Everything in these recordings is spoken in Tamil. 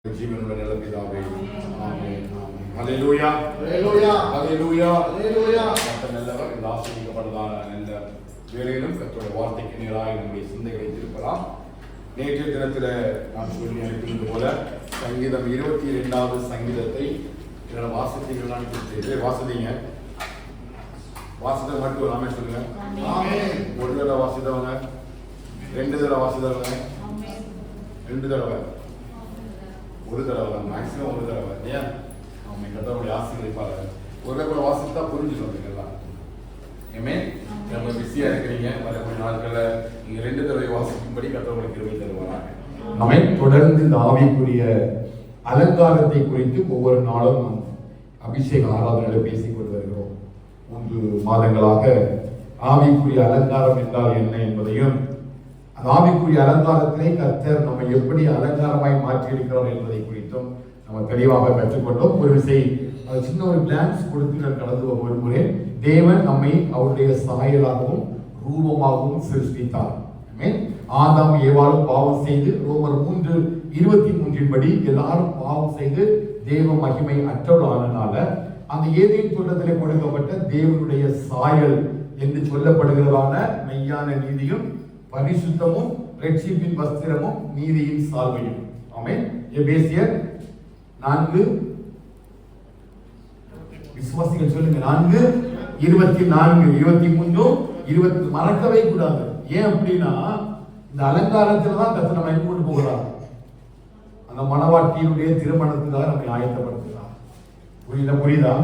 ஜீவனுள்ள நல்ல பிதாவே, ஆமென், ஆமென். ஹல்லேலூயா, ஹல்லேலூயா, ஹல்லேலூயா, ஹல்லேலூயா. கர்த்தர் நல்லவர். இந்த ஆசீர்வதிக்கப்பட்டதான நல்ல வேளையிலும் கர்த்தருடைய வார்த்தைக்கு நேராக நம்முடைய சிந்தைகளை திருப்பலாம். நேற்றைய தினத்தில் நான் சொல்லி அனுப்பினது போல சங்கீதம் 22வது சங்கீதத்தை என்னோட வாசித்தீங்களான்னு வாசித்தீங்க. வாசித்த மட்டும் நாமே சொல்லுங்க. ஆமென். ஒரு தடவை வாசித்தவங்க, 2 தடவை வாசித்தவங்க, 2 தடவை, ஒரு தடவை தான், மேக்ஸிமம் ஒரு தடவை. ஏன் அவங்க கத்தருடைய ஆசீர்வதிப்பாங்க. ஒரு தடவை வாசித்தா புரிஞ்சுக்கணும் எல்லாம். ஏமே நம்ம பிஸியா இருக்கிறீங்க, வரக்கூடிய நாட்களில் நீங்க 2 தடவை வாசிக்கும்படி கத்தருடைய கிருபை தருவாங்க. நம்மை தொடர்ந்து இந்த ஆவிக்குரிய அலங்காரத்தை குறித்து ஒவ்வொரு நாளும் நாம் அபிஷேக ஆராதனைகளை பேசிக் கொண்டு வருகிறோம். 3 மாதங்களாக ஆவிக்குரிய அலங்காரம் என்றால் என்ன என்பதையும், அந்த ஆவிக்குரிய அலங்காரத்திலே கர்த்தர் நம்மை எப்படி அலங்காரமாய் மாற்றி இருக்கிறார் என்பதை குறித்தும் நம்ம தெளிவாக கற்றுக்கொண்டோம். ஒரு சின்ன ஒரு கிளான்ஸ் கொடுத்து நான் கடந்து விரும்புகிறேன். தேவன் நம்மை அவருடைய சாயலாகவும் ரூபமாகவும் சிருஷ்டித்தார். ஆதாம் ஏவாளும் பாவம் செய்து ரோமர் 3:23 படி எல்லாரும் பாவம் செய்து தேவ மகிமை அற்றவர்களானனால அந்த ஏதேன் தோட்டத்திலே கொடுக்கப்பட்ட தேவனுடைய சாயல் என்று சொல்லப்படுகிறதான மெய்யான நீதியும் பரிசுத்தமும் இரட்சிப்பின் வஸ்திரமும் நீதியின் சால்வையும். ஆமென். எபேசியர் 4 விசுவாசிகள் சொல்லுங்க. 4:24 23 20 மறக்கவே கூடாது. ஏன் அப்படின்னா இந்த அலங்காரத்துல தான் கர்த்தர் நம்மை கொண்டு போகிறார். அந்த மணவாட்டியினுடைய திருமணத்துக்காக நம்மை ஆயத்தப்படுத்துகிறார். புரியுதா?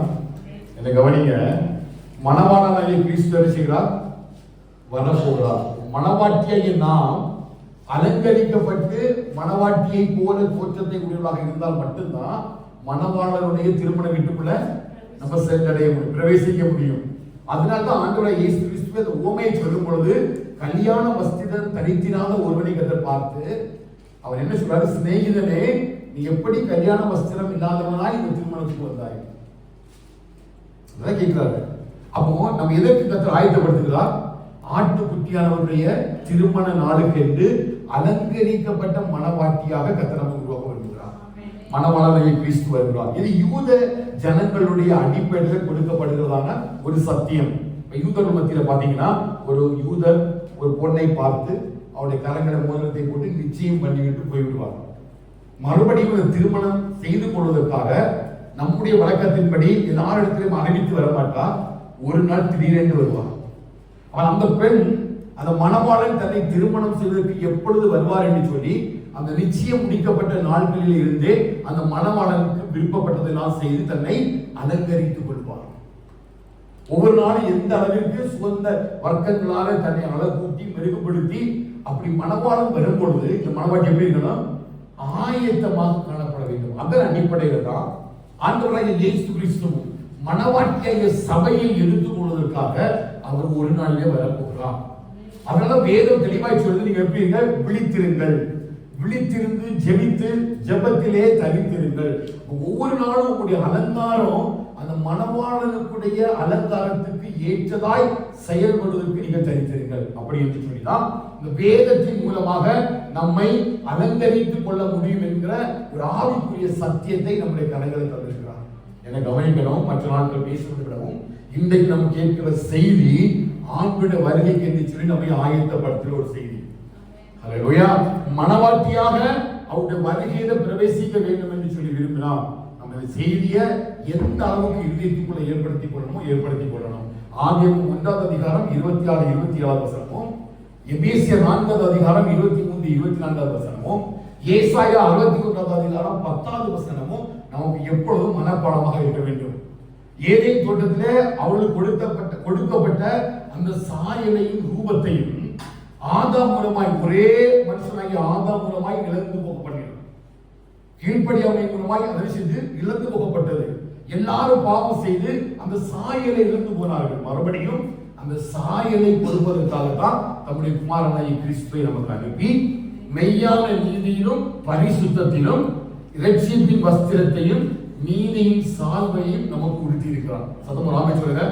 என்ன கவனிங்க. மணவாளனாகிய கிறிஸ்து செய்கிறார், வரப்போகிறார். மணவாட்டியை நாம் அலங்கரிக்கப்பட்டு மணவாட்டியை போல தோற்றத்தை உடையவர்களாக இருந்தால் மட்டும்தான் மணவாளருடைய திருமண வீட்டுக்குள்ள நம்ம சென்றடைய முடியும், பிரவேசிக்க முடியும். அதனால்தான் ஆண்டவராகிய இயேசு கிறிஸ்து அந்த உவமையை சொல்லும் பொழுது கல்யாண வஸ்திரம் தரித்திராத ஒருவனை கர்த்தர் பார்த்து அவர் என்ன சொல்றாரு? சிநேகிதனே, நீ எப்படி கல்யாண வஸ்திரம் இல்லாதவனாய் இந்த திருமணத்துக்கு வந்தாய்? அதான் கேட்கிறாரு. அப்போ நம்ம எதற்கு கர்த்தர் ஆயத்தப்படுத்துகிறார்? ஆட்டுக்குட்டியானவருடைய திருமண நாளுக்கு என்று அலங்கரிக்கப்பட்ட மணவாட்டியாக கர்த்தர் நம்மை உருவாக்க வருகிறார். மணவாளனாகிய கிறிஸ்து வருகிறார். இது யூத ஜனங்களுடைய அடிப்படையில் கொடுக்கப்படுகிறதான ஒரு சத்தியம். யூதர்கள் மத்தியில பாத்தீங்கன்னா ஒரு யூதர் ஒரு பொண்ணை பார்த்து அவருடைய கரங்களை மோதிரத்தை போட்டு நிச்சயம் பண்ணிவிட்டு போய்விடுவார். மறுபடியும் திருமணம் செய்து கொள்வதற்காக நம்முடைய வழக்கத்தின்படி எல்லாரிடத்திலும் அறிவித்து வரமாட்டா. ஒரு நாள் திடீரென்று வருவார். அந்த பெண், அந்த மணவாளன் தன்னை திருமணம் செய்வதற்கு எப்பொழுது வருவார் என்று சொல்லி அந்த நிச்சயம் முடிக்கப்பட்ட நாட்களில் இருந்தே அந்த மணவாளனுக்கு விருப்பப்பட்டதெல்லாம் செய்து தன்னை அலங்கரித்துக் கொள்வார். ஒவ்வொரு நாளும் எந்த அளவிற்கு சுகந்த வர்க்கங்களால தன்னை அழகூட்டி மெருகுபடுத்தி அப்படி மணவாளன் வரும்பொழுது இந்த மணவாட்டி எப்படி இருக்கணும்? ஆயத்தமாக காணப்பட வேண்டும். அதன் அடிப்படையில தான் ஆண்டவராகிய இயேசு கிறிஸ்து மணவாட்டியாகிய சபையை எடுத்துக் கொள்வதற்காக அவர் ஒரு நாளிலே வரப்போகிறார். அதனால வேதம் தெளிவாய் சொல்லுது, நீங்க எப்படி இருங்க? விழித்திருங்கள், விழித்திருந்து ஜெபித்து ஜெபத்திலே தரித்திருங்கள். ஒவ்வொரு நாளும் உங்களுடைய அலங்காரம் அந்த மணவாளனுக்குடைய அலங்காரத்துக்கு ஏற்றதாய் செயல்படுவதற்கு நீங்கள் தரித்திருங்கள். அப்படி என்று சொல்லிதான் இந்த வேதத்தின் மூலமாக நம்மை அலங்கரித்துக் கொள்ள முடியும் என்கிற ஒரு ஆவிக்குரிய சத்தியத்தை நம்முடைய கலைகளை தந்திருக்கிறார். என கவனிக்கணும். மற்ற நாட்கள் பேசுவதை விடவும் இன்றைக்கு நம்ம கேட்கிற செய்தி ஆண்களுடைய வருகைக்கு என்று சொல்லி நம்மை ஆயத்தப்படுத்துகிற ஒரு செய்தி. ஹல்லேலூயா. மணவாட்டியாக அவருடைய வருகையில பிரவேசிக்க வேண்டும் என்று சொல்லி விரும்பினால் நம்ம இந்த செய்தியை எந்த அளவுக்கு இதயத்துக்குள்ள ஏற்படுத்திக் கொள்ளணும். ஆதியாகமம் 1வது அதிகாரம் 26, 27 வசனமும், எபேசியர் 4வது அதிகாரம் 23, 24 வசனமும், ஏசாயா 61வது அதிகாரம் 10வது வசனமும் நமக்கு எப்பொழுதும் மனப்பாடமாக இருக்க வேண்டும். ஏதேன் தோட்டத்திலே அவர்களுக்கு கொடுக்கப்பட்ட அந்த சாயலையும் ரூபத்தையும் ஆதாம் மூலமாய், ஒரே மனுஷனாகிய ஆதாம் மூலமாய் இழந்து போகப்படுகிறது. கீழ்ப்படியாமை மூலமாய் அதை செஞ்சு இழந்து போகப்பட்டது. எல்லாரும் பாவம் செய்து அந்த சாயலை இழந்து போனார்கள். மறுபடியும் அந்த சாயலை கொடுப்பதற்காகத்தான் தம்முடைய குமாரனாகிய கிறிஸ்துவை நமக்கு அனுப்பி மெய்யான நீதியிலும் பரிசுத்தத்திலும் இரட்சிப்பின் வஸ்திரத்தையும் நீதியின் சால்வையும் நமக்கு உடுத்தி இருக்கிறார். சத்தமா சொல்லுங்க.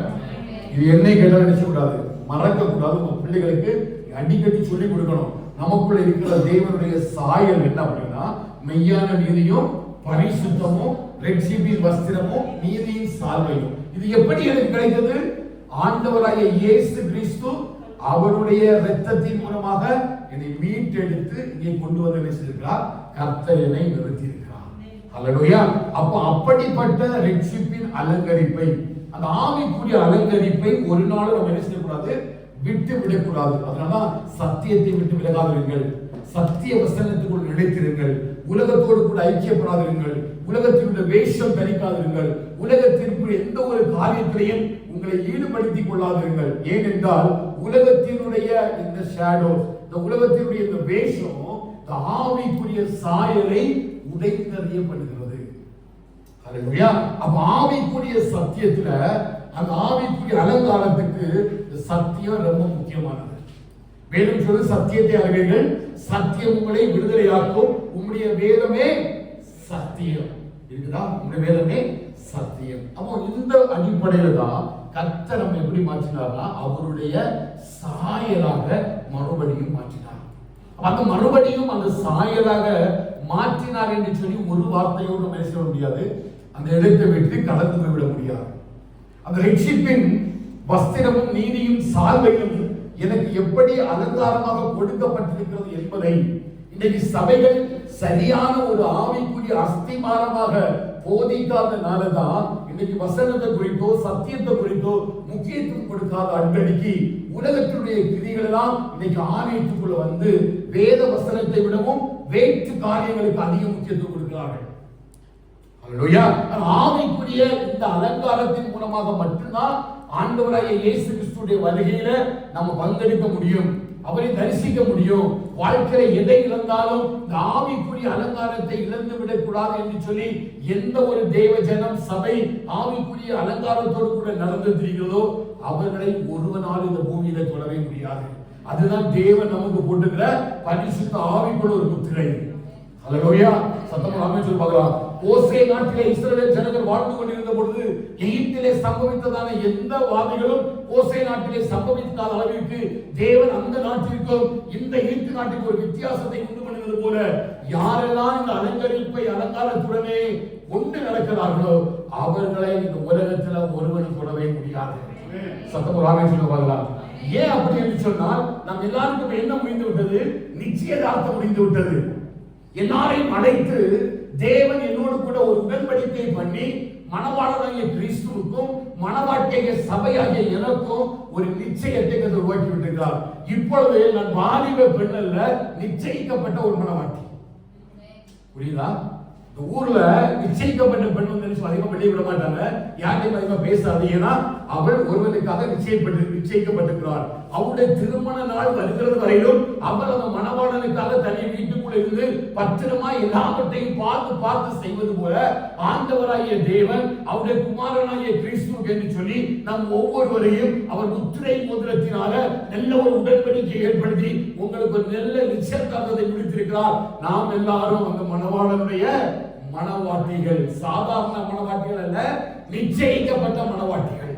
இது என்னை கேட்டால் நினைச்ச கூடாது, மறக்க கூடாது. உங்க பிள்ளைகளுக்கு அடிக்கடி சொல்லிக் கொடுக்கணும். நமக்குள்ள இருக்கிற தேவனுடைய சாயல் என்ன அப்படின்னா மெய்யான நீதியும் பரிசுத்தமும் ரட்சிப்பின் வஸ்திரமும் நீதியின் சால்வையும். இது எப்படி எனக்கு கிடைத்தது? ஆண்டவராகிய இயேசு கிறிஸ்து அவருடைய இரத்தத்தின் மூலமாக என்னை மீட்டெடுத்து இங்கே கொண்டு வந்து நினைச்சிருக்கிறார். கர்த்தர் என்னை நிறுத்தியிருக்கிறார். ஹல்லேலூயா. அப்ப அப்படிப்பட்ட ரட்சிப்பின் அலங்கரிப்பை, அந்த ஆவிக்குரிய அலங்கரிப்பை ஒரு நாளும் நம்ம என்ன செய்யக்கூடாது? விட்டு விடக்கூடாது. அதனால சத்தியத்தை விட்டு விலகாதிருங்கள், சத்திய வசனத்துக்குள் நிலைத்திருங்கள், உலகத்தோடு கூட ஐக்கியப்படாதிருங்கள், உலகத்தில் உள்ள வேஷம் தரிக்காதிருங்கள், உலகத்திற்குள் எந்த ஒரு காரியத்திலையும் உங்களை ஈடுபடுத்திக் கொள்ளாதிருங்கள். ஏனென்றால் உலகத்தினுடைய இந்த ஷேடோ, இந்த உலகத்தினுடைய இந்த வேஷம் இந்த ஆவிக்குரிய சாயலை உடைத்தறியப்படுகிறது. ஹல்லேலூயா. அப்ப ஆவிக்குரிய சத்தியத்துல, அந்த ஆவிக்குரிய அலங்காரத்துக்கு சத்தியம் ரொம்ப முக்கியமானது. வேதம் சொல்லுது, சத்தியத்தை அறிவீர்கள், சத்தியம் உங்களை விடுதலையாக்கும், உம்முடைய வேதமே சத்தியம். இருக்குதா? உம்முடைய வேதமே சத்தியம். அப்போ இந்த அடிப்படையில தான் கர்த்தர் நம்ம எப்படி மாற்றினார்னா அவருடைய சாயலாக மறுபடியும் மாற்றினார். அந்த மறுபடியும் அந்த சாயலாக மாற்றினார் என்று சொல்லி ஒரு வார்த்தையோடு நம்ம சொல்ல முடியாது. அந்த இடத்தை விட்டு கடந்து போய்விட முடியாது. அந்த ரட்சிப்பின் வஸ்திரமும் நீதியும் சால்வையும் எனக்கு எப்படி அலங்காரமாக கொடுக்கப்பட்டிருக்கிறது என்பதை இன்றைக்கு சபைகள் சரியான ஒரு ஆவிக்குரிய அஸ்திமானமாக போதிக்காதனாலதான் இன்னைக்கு வசனத்தை குறித்தோ சத்தியத்தை குறித்தோ முக்கியத்துவம் கொடுக்காத அன்படிக்கு உலகத்தினுடைய கிரிகள் எல்லாம் இன்னைக்கு ஆலயத்துக்குள்ள வந்து வேத வசனத்தை விடவும் வேற்று காரியங்களுக்கு அதிக முக்கியத்துவம் கொடுக்கிறார்கள். ஹல்லேலூயா. ஆவிக்குரிய இந்த அலங்காரத்தின் மூலமாக மட்டும்தான் ஆண்டவராகிய இயேசு கிறிஸ்துவின் வருகையில நம்ம பங்கெடுக்க முடியும், அவரை தரிசிக்க முடியும். வாழ்க்கையில எதை இழந்தாலும் இந்த ஆவிக்குரிய அலங்காரத்தை இழந்து விடக்கூடாது என்று சொல்லி எந்த ஒரு தேவ ஜனம் சபை ஆவிக்குரிய அலங்காரத்தோடு கூட நடந்து திரிகிறதோ அவர்களை ஒருவனால் இந்த பூமியில தொடவே முடியாது. அதுதான் தேவன் நமக்கு போட்டுக்கிற பரிசுத்த ஆவிக்குள்ள ஒரு முத்திரை. ஹல்லேலூயா. சத்தமா ஆமென் சொல்லி பார்க்கலாம். ஓசே நாட்டிலே இஸ்ரவேல் ஜனங்கள் வாழ்ந்து கொண்டிருந்த பொழுது எகிப்திலே சம்பவித்ததான எந்த வாதைகளும் ஓசே நாட்டிலே சம்பவிக்காத அளவிற்கு தேவன் அந்த நாட்டிற்கும் இந்த எகிப்து நாட்டுக்கு ஒரு வித்தியாசத்தை உண்டு பண்ணுவது போல யாரெல்லாம் இந்த அலங்கரிப்பை அலங்காரத்துடனே கொண்டு நடக்கிறார்களோ அவர்களை இந்த உலகத்துல ஒருவன் தொடவே முடியாது. சத்தமா ஆமென் சொல்லி பார்க்கலாம். ஏன் அப்படி என்று சொன்னால் நம் எல்லாருக்கும் என்ன முடிந்து விட்டது? நிச்சயதார்த்தம் முடிந்து விட்டது. எல்லாரையும் அழைத்து தேவன் என்னோடு கூட ஒரு உடன்படிக்கை பண்ணி மணவாளனாகிய கிறிஸ்துவுக்கும் மணவாட்டிய சபையாகிய எனக்கும் ஒரு நிச்சயத்தை உருவாக்கி விட்டிருக்கிறார். இப்பொழுது நான் வாலிப பெண் அல்ல, நிச்சயிக்கப்பட்ட ஒரு மணவாட்டி. புரியுதா? இந்த ஊர்ல நிச்சயிக்கப்பட்ட பெண் வந்து அதிகமா வெளியே விட மாட்டாங்க, யாரையும் அதிகமா பேசாது. ஏன்னா அவள் ஒருவனுக்காக நிச்சயிக்கப்பட்டிருக்கிறாள். அவளுடைய திருமண நாள் வருகிறது வரையிலும் அவள் அந்த மணவாளனுக்காக தனி வீட்டுக்குள்ள இருந்து பத்திரமா எல்லாவற்றையும் பார்த்து பார்த்து செய்வது போல ஆண்டவராகிய தேவன் அவருடைய குமாரனாகிய கிறிஸ்து என்று சொல்லி நம் ஒவ்வொருவரையும் அவர் முத்திரை மோதிரத்தினால நல்ல ஒரு உடன்படிக்கை ஏற்படுத்தி உங்களுக்கு ஒரு நல்ல நிச்சயதார்த்தத்தை முடித்திருக்கிறார். நாம் எல்லாரும் அந்த மணவாளனுடைய மணவாட்டிகள், சாதாரண மணவாட்டிகள் அல்ல, நிச்சயிக்கப்பட்ட மணவாட்டிகள்.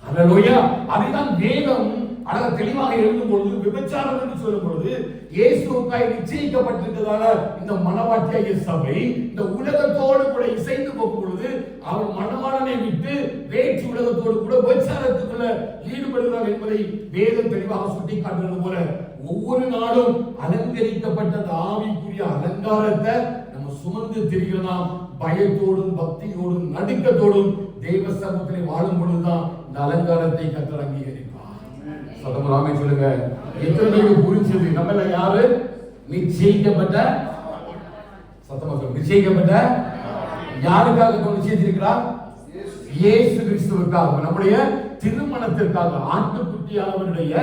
ஹல்லேலூயா. அதுதான் வேதம் அழகா தெளிவாக எழுதும் பொழுது விபச்சாரம் என்று சொல்லும் பொழுது இயேசுவுக்காய் நிச்சயிக்கப்பட்டிருக்கிறதால இந்த மணவாட்டியாகிய சபை இந்த உலகத்தோடு கூட இசைந்து போகும் பொழுது அவர் மணவாளனை விட்டு வேற்று உலகத்தோடு கூட விபச்சாரத்துக்குள்ள ஈடுபடுகிறார் என்பதை வேதம் தெளிவாக சுட்டி காட்டுகிறது போல ஒவ்வொரு நாளும் அலங்கரிக்கப்பட்ட ஆவிக்குரிய அலங்காரத்தை நம்ம சுமந்து திரிகிறோம். பயத்தோடும் பக்தியோடும் நடுக்கத்தோடும் தேவ சமூகத்திலே வாழும் பொழுதுதான் இந்த அலங்காரத்தை கர்த்தர் அங்கீகரிப்பார். சத்தமா ஆமென் சொல்லுங்க. எத்தனை பேருக்கு புரிஞ்சது? நம்மள யாரு? நிச்சயிக்கப்பட்ட, சத்தமா சொல்லுங்க, நிச்சயிக்கப்பட்ட. யாருக்காக நிச்சயிச்சிருக்கிறார்? இயேசு கிறிஸ்துவுக்காக, நம்முடைய திருமணத்திற்காக, ஆட்டுக்குட்டியானவருடைய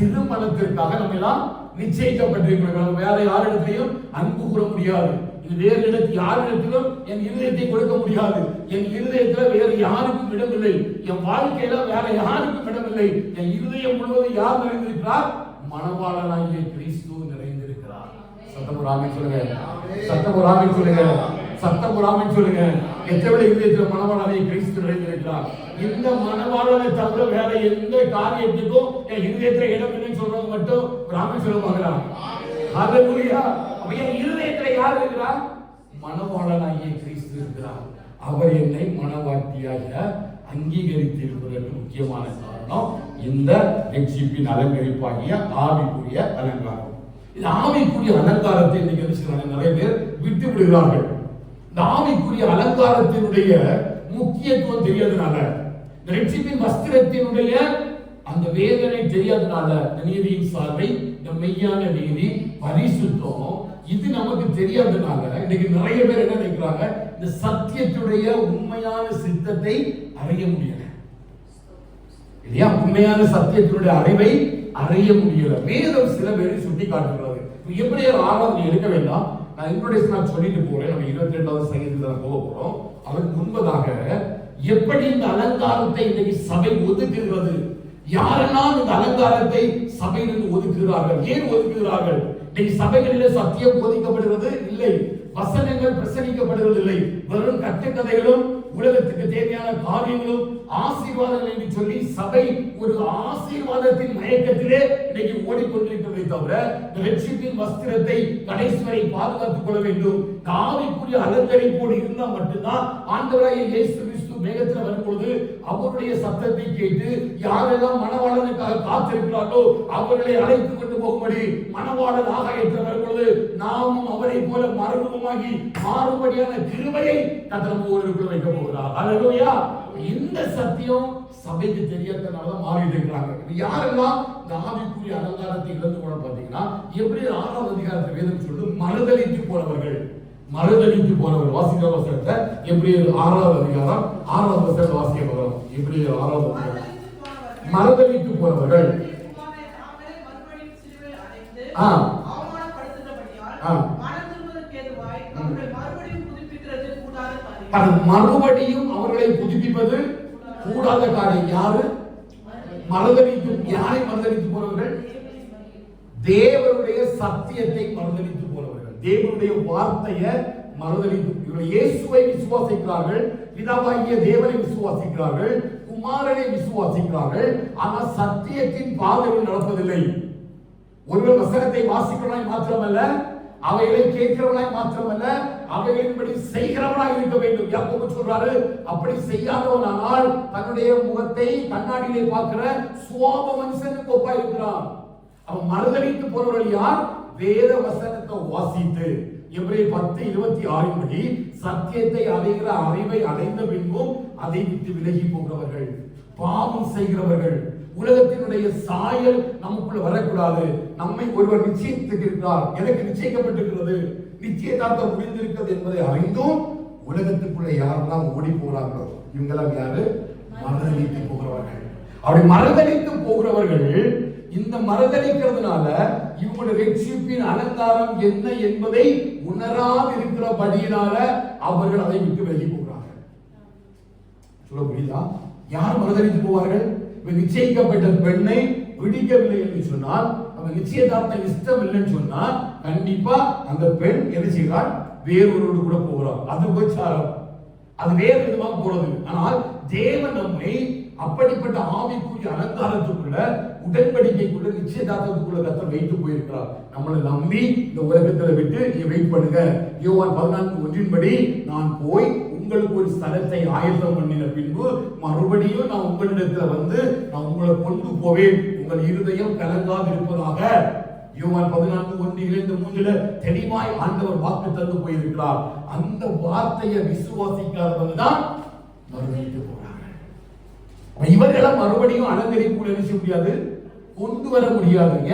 திருமணத்திற்காக நம்ம எல்லாம் நிச்சயிக்கப்பட்டிருக்கிறோம். வேற யாரிடத்திலையும் அன்பு கூற முடியாது. வேறு இடத்தில் யாரிடத்திலும் என் இருதயத்தை கொடுக்க முடியாது. என் இருதயத்துல வேற யாருக்கும் இடமில்லை. என் வாழ்க்கையில வேற யாருக்கும் இடமில்லை. என் இருதயம் முழுவதும் யார் நிறைந்திருக்கிறார்? மணவாளனாகிய கிறிஸ்து நிறைந்திருக்கிறார். சத்தம் ஆமென் சொல்லுங்க. சத்தம் ஆமென் சொல்லுங்க. சத்தம் ஆமென் சொல்லுங்க. எத்தனை இருதயத்தில் மணவாளனாகிய கிறிஸ்து நிறைந்திருக்கிறார். இந்த மணவாளனை தவிர வேற எந்த காரியத்துக்கும் என் இருதயத்துல இடம் இல்லைன்னு சொல்றது மட்டும் ஆமென் சொல்ல பார்க்கலாம். ஹalleluya. அவன் இருதயத்துல யார் இருக்கிறார்? மணவாளனாகிய கிறிஸ்து இருக்கிறார். அவர் என்னை மணவாட்டியாக அங்கீகரித்து இருப்பதற்கு முக்கியமான காரணம் இந்த ரட்சிப்பின் அலங்கரிப்பாகிய ஆவிக்குரிய அலங்காரம். இந்த ஆவிக்குரிய அலங்காரத்தை இன்னைக்கு என்ன செய்றாங்க? நிறைய பேர் விட்டு விடுகிறார்கள். இந்த ஆவிக்குரிய அலங்காரத்தினுடைய முக்கியத்துவம் தெரியாதனால, இந்த ரட்சிப்பின் வஸ்திரத்தினுடைய அந்த வேதனை தெரியாதனால, இந்த நீதியின் சார்பை, இந்த மெய்யான நீதி, பரிசுத்தம், இது நமக்கு தெரியாதனால இன்னைக்கு நிறைய பேர் என்ன நினைக்கிறாங்க? இந்த சத்தியத்துடைய உண்மையான சித்தத்தை அறிய முடியல இல்லையா? உண்மையான சத்தியத்தினுடைய அறிவை அறிய முடியல. வேதம் சில பேரை சுட்டி காட்டுகிறது. எபிரேயர் 6 எடுக்க வேண்டாம், நான் இன்ட்ரோடக்ஷன் சொல்லிட்டு போறேன். நம்ம 22வது சங்கீதத்துல போக போறோம். அதற்கு முன்பதாக எப்படி இந்த அலங்காரத்தை இன்னைக்கு சபை ஒதுக்குகிறது? யாரெல்லாம் இந்த அலங்காரத்தை சபையிலிருந்து ஒதுக்குகிறார்கள்? ஏன் ஒதுக்குகிறார்கள்? இன்னைக்கு சபைகளிலே சத்தியம் போதிக்கப்படுகிறது இல்லை, வசனங்கள் பிரசங்கிக்கப்படுகிறது இல்லை, வெறும் கட்டுக்கதைகளும் உலகத்துக்கு தேவையான காரியங்களும் ஆசீர்வாதங்கள் என்று சொல்லி சபை ஒரு ஆசீர்வாதத்தின் மயக்கத்திலே இன்னைக்கு ஓடிக்கொண்டிருக்கிறதை தவிர, இந்த ரட்சிப்பின் வஸ்திரத்தை கடைசி வரை பாதுகாத்துக் கொள்ள வேண்டும். ஆவிக்குரிய அலங்கரிப்போடு இருந்தால் மட்டும்தான் ஆண்டவராகிய இயேசு கிறிஸ்து மேகத்தில் வரும்பொழுது அவருடைய சத்தத்தை கேட்டு யாரெல்லாம் மணவாளனுக்காக காத்திருக்கிறார்களோ அவர்களை அழைத்து கொண்டு போகும்படி மணவாளன் ஆகாயத்தில் வரும்பொழுது நாமும் அவரை போல மறுரூபமாகி மாறுபடியான கிருபையை கர்த்தர் நம்ம ஒருவருக்குள்ள வைக்க போகிறார். ஹல்லேலூயா. இந்த சத்தியம் சபைக்கு தெரியாதனால மாறிட்டு இருக்கிறாங்க. யாரெல்லாம் இந்த ஆவிக்குரிய அலங்காரத்தை இழந்து போன பாத்தீங்கன்னா, எபிரேயர் 6வது அதிகாரத்தில் வேதம் சொல்லுது, மறுதலித்து போனவர்கள். மறுதலித்து போனவர்கள் வாசிக்கிற வசனத்தை எபிரேயர் 6வது அதிகாரம் 6வது வசனத்தை வாசிக்க போறோம். எபிரேயர் 6வது அதிகாரம். மறுதலித்து போனவர்கள் மறுபடியும் அவர்களை புதுப்பிப்பது கூடாத காரியம். யாரு மறுதலித்து? யாரை மறுதலித்து போனவர்கள்? தேவனுடைய சத்தியத்தை மறுதலித்து போனவர்கள், தேவனுடைய வார்த்தையை மறுதலித்து. இவர்கள் இயேசுவை விசுவாசிக்கிறார்கள், பிதாவாகிய தேவனை விசுவாசிக்கிறார்கள், குமாரனை விசுவாசிக்கிறார்கள், ஆனால் சத்தியத்தின் பாதையில் நடப்பதில்லை. ஒருவர் வசனத்தை வாசிக்கிறவனாய் மாத்திரமல்ல, அவைகளை கேட்கிறவனாய் மாத்திரமல்ல, அவைகளின்படி செய்கிறவனாய் இருக்க வேண்டும். யாக்கோபு சொல்றாரு, அப்படி செய்யாதவனால் தன்னுடைய முகத்தை கண்ணாடியிலே பார்க்கிற சுவாப மனுஷனுக்கு ஒப்பா இருக்கிறான். அவன் மறுதலித்து போறவர்கள் யார்? வேத வசனத்தை வாசித்து எபிரேயர் 10:26 படி சத்தியத்தை அறிகிற அறிவை அடைந்த பின்பும் அதை விட்டு விலகி போகிறவர்கள், பாவம் செய்கிறவர்கள். உலகத்தினுடைய சாயல் நமக்குள்ள வரக்கூடாது. நம்மை ஒருவர் நிச்சயித்திருக்கிறார், எனக்கு நிச்சயிக்கப்பட்டிருக்கிறது, நிச்சயதார்த்தம் முடிந்திருக்கிறது என்பதை அறிந்தும் உலகத்துக்குள்ள யாரெல்லாம் ஓடி போறாங்களோ இவங்கெல்லாம் யாரு? மறுதலித்து போகிறவர்கள். அப்படி மறுதலித்து போகிறவர்கள் இந்த மறுதலிக்கிறதுனால இவங்களுடைய ரட்சிப்பின் அலங்காரம் என்ன என்பதை உணராது இருக்கிறபடியினால அவர்கள் அதை விட்டு விலகி போகிறார்கள். சொல்ல புரியுதா? யார் மறுதலித்து போவார்கள்? நிச்சயிக்கப்பட்ட பெண்ணை பிடிக்கவில்லை என்று சொன்னால், அவன் நிச்சயதார்த்தம் இஷ்டம் இல்லைன்னு சொன்னால், கண்டிப்பா அந்த பெண் என்ன செய்கிறாள்? வேறொருவரோடு கூட போகிறாள். அது உபச்சாரம், அது வேறு விதமாக போறது. ஆனால் தேவன் நம்மை அப்படிப்பட்ட ஆவிக்குரிய அலங்காரத்துக்குள்ள, உடன்படிக்கைக்குள்ள, நிச்சயதார்த்தத்துக்குள்ள கர்த்தர் வைத்து போயிருக்கிறார். நம்மளை நம்பி இந்த உலகத்துல விட்டு நீ வெயிட் பண்ணுங்க. யோவான் 14:1 படி, நான் போய் உங்களுக்கு ஒரு ஸ்தலத்தை ஆயத்தம் பண்ணின பின்பு மறுபடியும் நான் உங்களிடத்துல வந்து நான் உங்களை கொண்டு போவேன், உங்கள் இருதயம் கலங்காது இருப்பதாக. யோவான் 14:1-3 தெளிவாய் ஆண்டவர் வாக்கு தந்து போயிருக்கிறார். அந்த வார்த்தையை விசுவாசிக்காதவங்க தான் மறுதலித்து போறாங்க. இவர்களை மறுபடியும் அலங்கரிப்பு நினைச்ச முடியாது, கொண்டு வர முடியாதுங்க.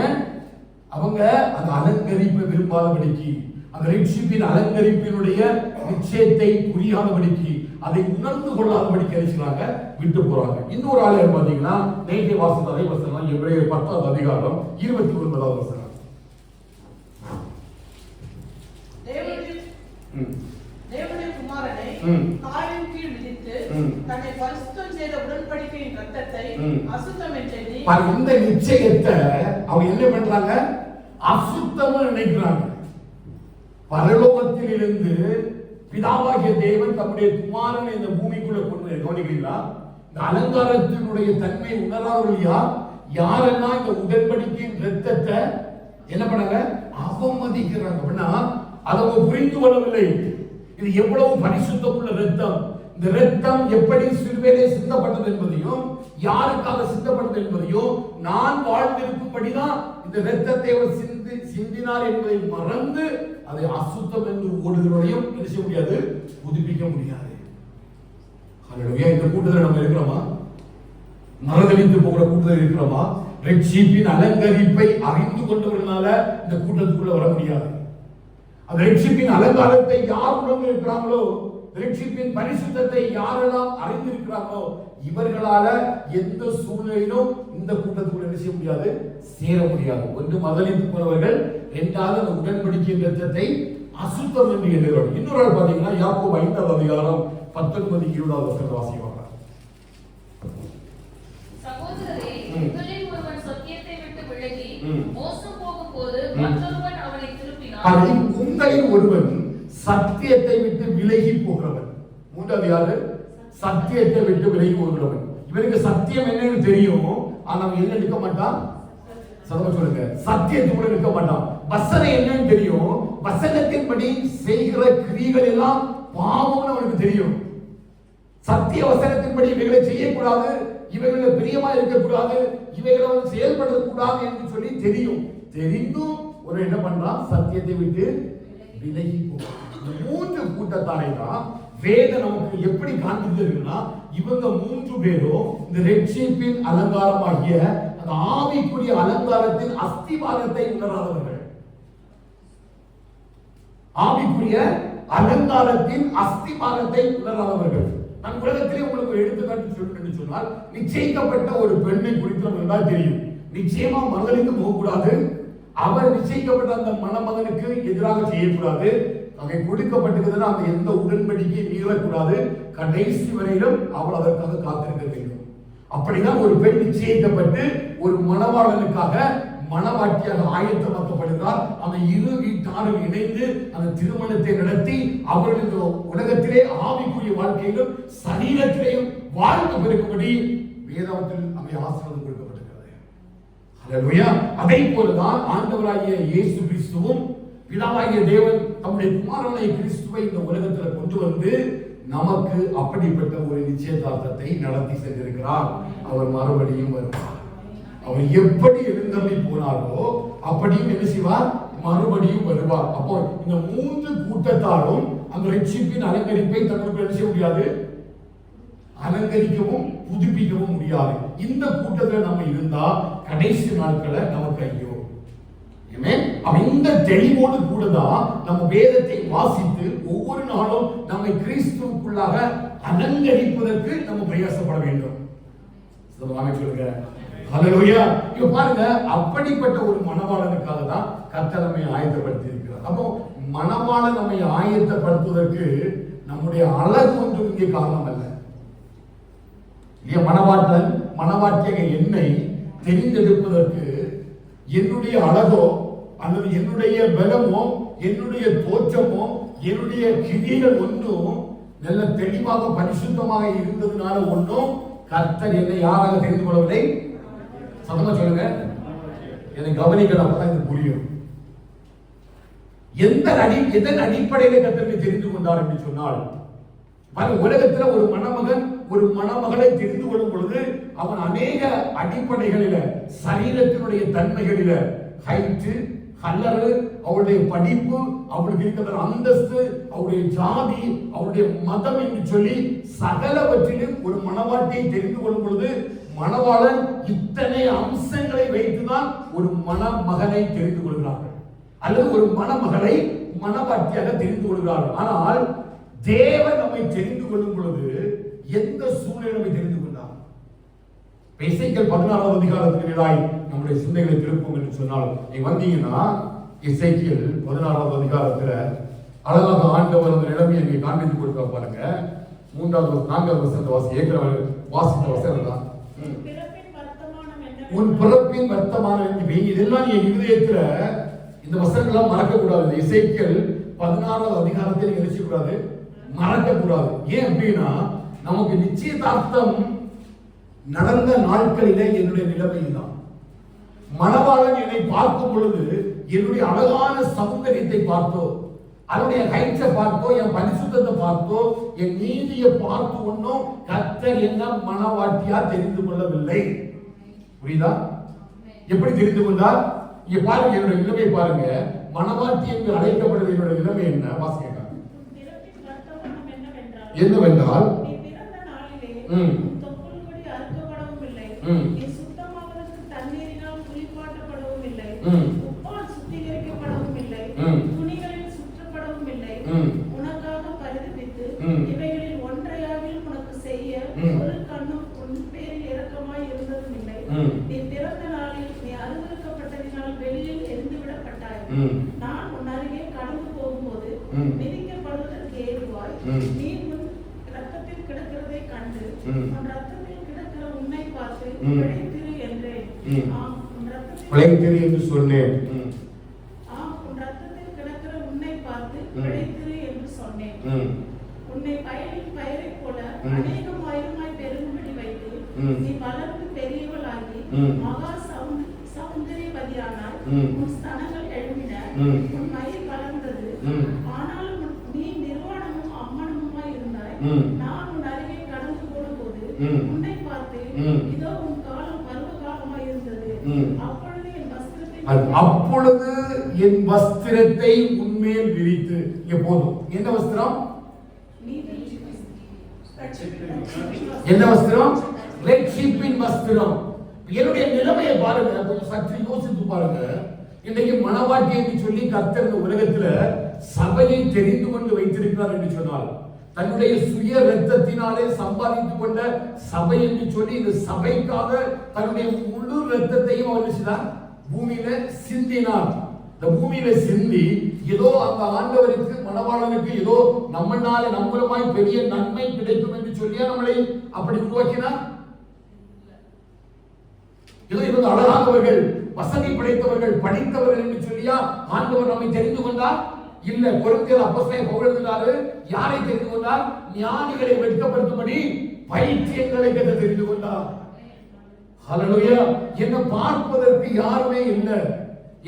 அவங்க அந்த அலங்கரிப்பை விரும்பாதபடிக்கு, அந்த ரட்சிப்பின் அலங்கரிப்பினுடைய நிச்சயத்தை புரியாதபடிக்கு, அதை உணர்ந்து கொள்ளாதபடிக்கு நினைச்சாங்க, விட்டு போறாங்க. இன்னொரு ஆள் பாத்தீங்கன்னா, நேற்றைய வாசனை வசனம் எபிரேயர் 10வது அதிகாரம் 29வது வசனம். தேவனுடைய குமாரனை காலின் கீழ் மிதித்து தன்னை பரிசுத்தம் செய்த உடன்படிக்கையின் இரத்தத்தை அசுத்தம் என்று இந்த நிச்சயத்தை அவங்க என்ன பண்றாங்க? அசுத்தமா நினைக்கிறாங்க. பரலோகத்திலிருந்து பிதாவாகிய தேவன் தம்முடைய குமாரனை இந்த பூமிக்குள்ள கொண்டு கவனிக்கிறீங்களா? இந்த அலங்காரத்தினுடைய தன்மை உணராதவர்கள் யாரெல்லாம் இந்த உடன்படிக்கையின் இரத்தத்தை என்ன பண்ணாங்க? அவமதிக்கிறாங்க. அப்படின்னா அதை அவங்க புரிந்து கொள்ளவில்லை. இது எவ்வளவு பரிசுத்தமுள்ள ரத்தம், இந்த ரத்தம் எப்படி சிலுவையிலே சிந்தப்பட்டது என்பதையும் யாருக்காக சிந்தப்பட்டது என்பதையும் நான் வாழ்ந்திருக்கும்படிதான் இந்த ரத்தத்தை அவர் சிந்தினார் என்பதை மறந்து அதை அசுத்தம் என்று ஓடுகிறவரையும் என்ன செய்ய முடியாது, புதுப்பிக்க முடியாது. இந்த கூட்டத்தில் நம்ம இருக்கிறோமா? மறந்தளித்து போகிற கூட்டத்தில் இருக்கிறோமா? ரட்சிப்பின் அலங்கரிப்பை அறிந்து கொண்டவர்களால இந்த கூட்டத்துக்குள்ள வர முடியாது. அந்த ரட்சிப்பின் அலங்காரத்தை யார் உணர்ந்து இருக்கிறாங்களோ, ரட்சிப்பின் பரிசுத்தத்தை யாரெல்லாம் அறிந்திருக்கிறார்களோ, இவர்களால எந்த சூழ்நிலையிலும் இந்த கூட்டத்துக்குள்ள என்ன செய்ய முடியாது, சேர முடியாது. ஒன்று மதலித்து போனவர்கள், இரண்டாவது அந்த உடன்படிக்கை ரத்தத்தை அசுத்தம் என்று எழுதுவார்கள். இன்னொரு பாத்தீங்கன்னா யாக்கோபு 5வது அதிகாரம் 19 20வது வசனம் வாசிப்பாங்க. சகோதரரே, உங்களில் ஒருவன் சத்தியத்தை விட்டு விலகி மோசம் போகும்போது மற்றொருவன் அவனை திருப்பினான். உங்களில் ஒருவன் சத்தியத்தை விட்டு விலகி போகிறவன். மூன்றாவது யாரு? சத்தியத்தை விட்டு விலகி போகிறவன். இவருக்கு சத்தியம் என்னன்னு தெரியும், ஆனா அவன் என்ன நிற்க மாட்டான். சொல்லுங்க, சத்தியத்துக்குள்ள நிற்க மாட்டான். வசனம் என்னன்னு தெரியும், வசனத்தின்படி செய்கிற கிரியைகள் எல்லாம் பாவம்னு அவனுக்கு தெரியும். சத்திய வசனத்தின்படி இவைகளை செய்யக்கூடாது, இவைகளை பிரியமா இருக்கக்கூடாது, இவைகளை செயல்படக்கூடாது என்று சொல்லி தெரியும். தெரிந்தும் ஒரு என்ன பண்றான், சத்தியத்தை விட்டு விலகி போகிறான். மூன்று கூட்டத்தாரை தான் வேதம் நமக்கு எப்படி காண்பித்திருக்குன்னா, இவங்க மூன்று பேரும் இந்த ரட்சிப்பின் அலங்காரமாகிய அந்த ஆவிக்குரிய அலங்காரத்தின் அஸ்திவாரத்தை உணராதவர்கள். ஆவிக்குரிய அலங்காரத்தின் அஸ்திவாரத்தை உணராதவர்கள். நான் உலகத்திலே உங்களுக்கு எடுத்துக்காட்டு சொல்லணும்னு சொன்னால், நிச்சயிக்கப்பட்ட ஒரு பெண்ணை குறித்து நமக்கு தெரியும். நிச்சயமா மகளிருக்கு போகக்கூடாது, அவர் நிச்சயிக்கப்பட்ட அந்த மணமகனுக்கு எதிராக செய்யக்கூடாது, அங்கே கொடுக்கப்பட்டிருக்கிறதுனா அந்த எந்த உடன்படிக்கையை மீறக்கூடாது, கடைசி வரையிலும் அவள் அதற்காக காத்திருக்க வேண்டும். அப்படிதான் ஒரு பெண் நிச்சயிக்கப்பட்டு ஒரு மணவாளனுக்காக மணவாட்டியாக ஆயத்தமாக்கப்படுகிறார். அந்த இரு வீட்டாரும் இணைந்து அந்த திருமணத்தை நடத்தி அவர்களுக்கு உலகத்திலே ஆவிக்குரிய வாழ்க்கையிலும் சரீரத்திலேயும் வாழ்ந்து பெருக்கும்படி வேதத்தில் அங்கே ஆசீர்வாதம் கொடுக்கப்பட்டிருக்கிறது. ஹல்லேலூயா. அதே போலதான் ஆண்டவராகிய இயேசு கிறிஸ்துவும் பிதாவாகிய தேவன் தம்முடைய குமாரனாகிய கிறிஸ்துவை இந்த உலகத்தில் கொண்டு வந்து நமக்கு அப்படிப்பட்ட ஒரு நிச்சயதார்த்தத்தை நடத்தி சென்றிருக்கிறார். அவர் மறுபடியும் வருவார். அவர் எப்படி எழுந்தருளி போனாரோ அப்படியும் என்ன செய்வார், மறுபடியும் வருவார். அப்போ இந்த மூன்று கூட்டத்தாரும் அந்த ரட்சிப்பின் அலங்கரிப்பை தங்களுக்கு என்ன செய்ய முடியாது, அலங்கரிக்கவும் புதுப்பிக்கவும் முடியாது. இந்த கூட்டத்தில் நம்ம இருந்தா கடைசி நாட்களை நமக்கு ஐயோ. இந்த தெளிவோடு கூட தான் நம்ம வேதத்தை வாசித்து ஒவ்வொரு நாளும் நம்மை கிறிஸ்துவுக்குள்ளாக அலங்கரிப்பதற்கு நம்ம பிரயாசப்பட வேண்டும். சொல்லுங்க ஹல்லேலூயா. இப்ப பாருங்க, அப்படிப்பட்ட ஒரு மணவாளனுக்காக தான் கர்த்தர் நம்மை ஆயத்தப்படுத்தி இருக்கிறார். அப்போ மணவாளன் நம்மை ஆயத்தப்படுத்துவதற்கு நம்முடைய அழகு ஒன்றும் இங்கே காரணம் அல்ல. மணவாளன் மணவாட்டிய என்னை தெரிந்தெடுப்பதற்கு என்னுடைய அழகோ அல்லது என்னுடைய பலமோ என்னுடைய தோற்றமோ என்னுடைய கிரியைகள் ஒன்றும் நல்ல தெளிவாக பரிசுத்தமாக இருந்ததுனால ஒன்றும் கர்த்தர் என்னை யாராக தெரிந்து கொள்ளவில்லை. சத்தமா சொல்லுங்க, என்னை கவனிக்கலாம், அப்பதான் இது புரியும். எதன் அடிப்படையில கர்த்தரை தெரிந்து கொண்டார் என்று சொன்னால், உலகத்துல ஒரு மணமகன் ஒரு மணமகளை தெரிந்து கொள்ளும் பொழுது அவன் அநேக அடிப்படைகளில, சரீரத்தினுடைய தன்மைகளில, ஹைட்டு, கலரு, அவருடைய படிப்பு, அவளுக்கு இருக்கிற அந்தஸ்து, அவருடைய ஜாதி, அவருடைய மதம் என்று சொல்லி சகலவற்றிலும் ஒரு மணவாட்டியை தெரிந்து கொள்ளும் பொழுது மணவாளன் இத்தனை அம்சங்களை வைத்துதான் ஒரு மணமகனை தெரிந்து கொள்கிறார்கள், அல்லது ஒரு மணமகளை மணவாட்டியாக தெரிந்து கொள்கிறார்கள். ஆனால் தேவன் நம்மை தெரிந்து கொள்ளும் பொழுது எந்த சூழ்நிலை நம்மை தெரிந்து கொண்டார்? எசேக்கியேல் 16வது அதிகாரத்தினாய் நம்முடைய சிந்தைகளை திருப்பும் என்று சொன்னால், நீங்க வந்தீங்கன்னா எசேக்கியேல் 16வது அதிகாரத்துல அழகாக ஆண்டவர் அந்த நிலைமையை நீங்க காண்பித்து கொடுக்க பாருங்க. 3வது 4வது வசனத்தை வாசித்த வசனம் தான், உன் பிறப்பின் வர்த்தமானம். இதெல்லாம் என் இருதயத்துல இந்த வசனங்கள்லாம் மறக்க கூடாது. எசேக்கியேல் 16வது அதிகாரத்தை நீங்க நினைச்ச கூடாது, மறக்க கூடாது. ஏன் அப்படின்னா, நமக்கு நிச்சயதார்த்தம் நடந்த நாட்களிலே என்னுடைய நிலைமை தான். மணவாளன் என்னை பார்க்கும் பொழுது என்னுடைய அழகான சௌந்தரியத்தை பார்த்தோ, அவருடைய ஹைட்ஸை பார்த்தோ, என் பரிசுத்தத்தை பார்த்தோ, என் நீதியை பார்த்து ஒன்றும் கர்த்தர் என்ன மனவாட்டியா தெரிந்து கொள்ளவில்லை. புரியுதா? எப்படி தெரிந்து கொண்டார்? இங்க பாருங்க, என்னுடைய நிலைமை பாருங்க. மனவாட்டி என்று அழைக்கப்படுவது என்னுடைய நிலைமை என்ன? வாசிக்க என்னவென்றால் உனக்காக பரிதபித்து இவைகளில் ஒன்றையாகில் உனக்கு செய்ய ஒரு கண்ணும் உன் பேரில் இரக்கமாய் இருந்ததும் இல்லை. நீ பிறந்த நாளில் நீ அருவருக்கப்பட்டதினால் வெளியில் எரிந்து விடப்பட்டாய். நான் உன் அருகே கடந்து போகும்போது மிதிக்கப்படுவதற்கு ஏதுவாய் நீ உன் ரத்தத்தில் கிடக்கிறதை கண்டு உன் ரத்தத்தில் கிடக்கிற உன்னை பார்த்து பிழைத்திரு என்றேன். உன் ரத்தத்தில் பிழைத்திரு என்று சொன்னேன். உன் ரத்தத்தில் கிடக்கிற உன்னை பார்த்து பிழைத்திரு என்று சொன்னேன். உன்னை வயலின் பயிரை போல அநேகமாயிரமாய் பெருகும்படி வைத்து நீ வளர்ந்து பெரியவளாகி மகா சௌந்தரியவதியானாய். உன் ஸ்தனங்கள் எழும்பின, உன் மயிர் வளர்ந்தது. ஆனாலும் நீ நிர்வாணமும் அம்மனமுமாய் இருந்தாய். நான் உன் அருகே கடந்து போடும்போது உன்னை பார்த்து இதோ உன் காலம் பருவ காலமாய் இருந்தது. அப்பொழுது என் வஸ்திரத்தை உன்மேல் விரித்து, எப்போதும் என்ன வஸ்திரம்? என்ன வஸ்திரம்? ரட்சிப்பின் வஸ்திரம். என்னுடைய நிலைமையை பாருங்க, கொஞ்சம் சற்று யோசித்து பாருங்க. இன்னைக்கு மனவாட்டி என்று சொல்லி கர்த்தர் இந்த உலகத்துல சபையை தெரிந்து கொண்டு வைத்திருக்கிறார் என்று சொன்னால், தன்னுடைய சுய ரத்தத்தினாலே சம்பாதித்துக் கொண்ட சபை என்று சொல்லி இந்த சபைக்காக தன்னுடைய முழு ரத்தத்தையும் அவர் செய்தார், பூமியில சிந்தினார். இந்த பூமியில சிந்தி ஏதோ அந்த ஆண்டவருக்கு மணவாளனுக்கு ஏதோ நம்மளால நம்மளமாய் பெரிய நன்மை கிடைக்கும் என்று சொல்லியா நம்மளை அப்படி உருவாக்கினார்? ஏதோ இவங்க அழகானவர்கள், வசதி படைத்தவர்கள், படித்தவர்கள் என்று சொல்லியா ஆண்டவர் நம்மை தெரிந்து கொண்டார்? இல்ல. கொரிந்தியர் அப்போஸ்தலன் பவுல் எழுதுகிறாரு, யாரை தெரிந்து கொண்டார்? ஞானிகளை வெட்கப்படுத்தும்படி பைத்தியங்களை தெரிந்து கொண்டார். ஹல்லேலூயா. என்ன பார்ப்பதற்கு யாருமே இல்லை.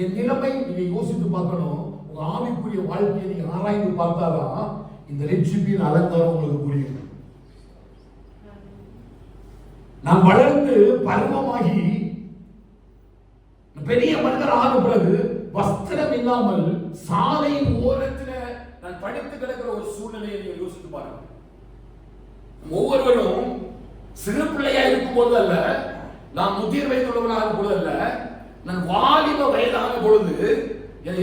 என் நிலைமை நீங்க யோசித்து பார்க்கணும். உங்க ஆவிக்குரிய வாழ்க்கையை நீங்க ஆராய்ந்து பார்த்தாதான் இந்த ரட்சிப்பின் அலங்காரம் உங்களுக்கு புரியும். நான் வளர்ந்து பருவமாகி பெரிய மனிதர் ஆன பிறகு வஸ்திரம் இல்லாமல் சாலையின் ஓரத்தில் நான் படித்து கிடக்கிற ஒரு சூழ்நிலையை நீங்க யோசித்து பாருங்க. ஒவ்வொருவரும் சிறு பிள்ளையா இருக்கும் போது அல்ல, நான் முதிர் வயதுள்ளவனாக பொழுது அல்ல, நான் வாலிப வயதான பொழுது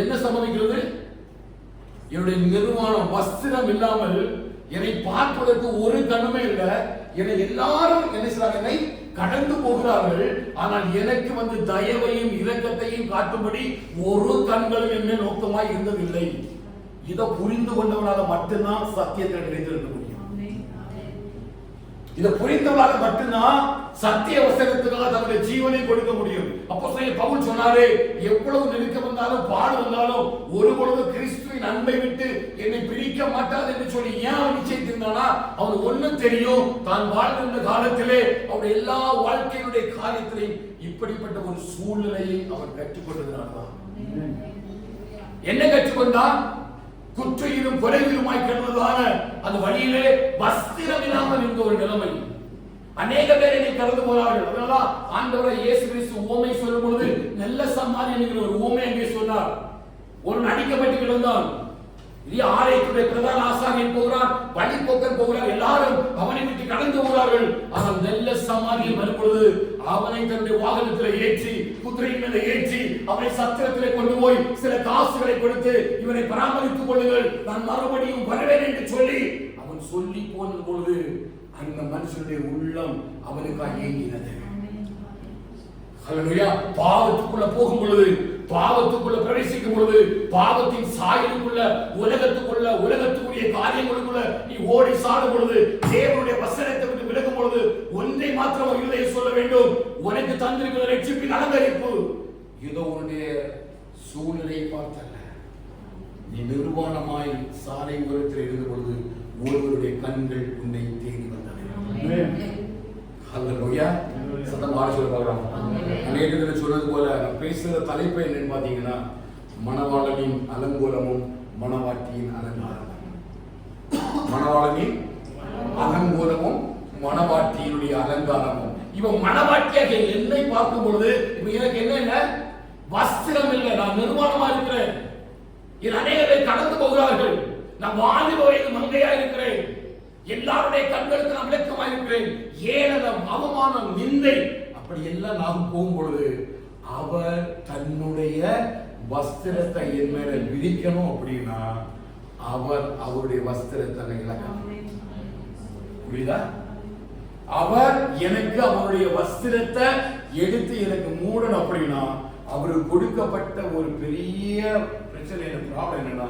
என்ன சம்பவிக்கிறது? என்னுடைய நிர்வாணம், வஸ்திரம் இல்லாமல் என்னை பார்ப்பதற்கு ஒரு கண்ணுமே இல்லை. என்னை எல்லாரும் என்ன செய்றாங்க? என்னை கடந்து போகிறார்கள். ஆனால் எனக்கு வந்து தயவையும் இரக்கத்தையும் காட்டும்படி ஒரு கண்களும் என்ன நோக்கமாய் இருந்ததில்லை. இதை புரிந்து கொண்டவனால மட்டும்தான் சத்தியத்தை நிறைந்திருக்க முடியும். இதை புரிந்தவளாக மட்டும்தான் சத்திய வசனத்துக்காக தன்னுடைய ஜீவனை கொடுக்க முடியும். அப்போஸ்தலன் பவுல் சொன்னாரே, எவ்வளவு நெருக்கம் வந்தாலும் பாடு வந்தாலும் ஒரு பொழுது கிறிஸ்துவின் அன்பை விட்டு என்னை பிரிக்க மாட்டாது என்று சொல்லி ஏன் அவன் நிச்சயித்திருந்தானா? அவனுக்கு ஒன்னும் தெரியும், தான் வாழ்ந்த காலத்திலே அவருடைய எல்லா வாழ்க்கையினுடைய காரியத்திலே இப்படிப்பட்ட ஒரு சூழ்நிலையை அவன் கற்றுக்கொண்டதுனால்தான். என்ன கற்றுக்கொண்டான்? குற்றையிலும் குறைவிலுமாய் கிடந்ததான அந்த வழியிலே வஸ்திரம் இல்லாமல் இருந்த ஒரு நிலைமை. அநேக பேர் என்னை கடந்து போனார்கள். அதனால ஆண்டவரை இயேசு கிறிஸ்து உவமை சொல்லும் பொழுது நல்ல சமாரியன் என்கிற ஒரு உவமை அங்கே சொன்னார். ஒரு அடிக்கப்பட்டு கிடந்தான். ஆலயத்துடைய பிரதான ஆசாரியன் போகிறார், வழிபோக்கர் போகிறார், எல்லாரும் அவனை விட்டு கடந்து போகிறார்கள். ஆனால் நல்ல சமாரியன் வரும்பொழுது அவனை தன்னுடைய வாகனத்தில் ஏற்றி, குதிரையின் மேல ஏற்றி, அவனை சத்திரத்திலே கொண்டு போய் சில காசுகளை கொடுத்து, இவனை பராமரித்துக் கொள்ளுங்கள், நான் மறுபடியும் வருவேன் என்று சொல்லி அவன் சொல்லி போன பொழுது அந்த மனுஷனுடைய உள்ளம் அவனுக்காக ஏங்கினது. ஹல்லேலூயா. பாவத்துக்குள்ள போகும் பொழுது, பாவத்துக்குள்ள பிரவேசிக்கும் பொழுது, பாவத்தின் சாயலுக்குள்ள, உலகத்துக்குரிய காரியங்களுக்குள்ள நீ ஓடி சாடும் பொழுது, தேவனுடைய வசனத்தை விட்டு விலகும் பொழுது ஒன்றை மாத்திரம் இருதயம் சொல்ல வேண்டும், உனக்கு தந்திருக்கிற ரட்சிப்பின் அலங்கரிப்பு ஏதோ உன்னுடைய சூழ்நிலையை பார்த்தல்ல. நீ நிர்வாணமாய் சாலை ஓரத்தில் இருந்த பொழுது ஒருவருடைய கண்கள் உன்னை தேடி வந்தன. ஹல்லேலூயா. சத்தம் பாட சொல்ல பார்க்கலாம். அநேகத்தில் சொன்னது போல பேசுகிற தலைப்பு என்னன்னு பார்த்தீங்கன்னா, மணவாளனின் அலங்கோலமும் மணவாட்டியின் அலங்காரமும். மணவாளனின் அலங்கோலமும் மணவாட்டியினுடைய அலங்காரமும். இவன் மணவாட்டியாக என்னை பார்க்கும் பொழுது இப்ப எனக்கு என்ன வஸ்திரம் இல்லை, நான் நிர்வாணமா இருக்கிறேன். என் அநேகரை கடந்து போகிறார்கள். நான் வாலிப வயது மங்கையா இருக்கிறேன். எல்லாருடைய கண்களுக்கு நான் விளக்கமா இருக்கிறேன். ஏளனம், அவமானம், நிந்தை அப்படி எல்லாம் நாம் போகும் பொழுது அவர் தன்னுடைய வஸ்திரத்தை என் மேல விரிக்கணும் அப்படின்னா அவர் அவருடைய வஸ்திரத்தை இழக்கணும். புரியுதா? அவர் எனக்கு அவருடைய வஸ்திரத்தை எடுத்து எனக்கு மூடணும் அப்படின்னா அவருக்கு கொடுக்கப்பட்ட ஒரு பெரிய பிரச்சனை, ப்ராப்ளம் என்னன்னா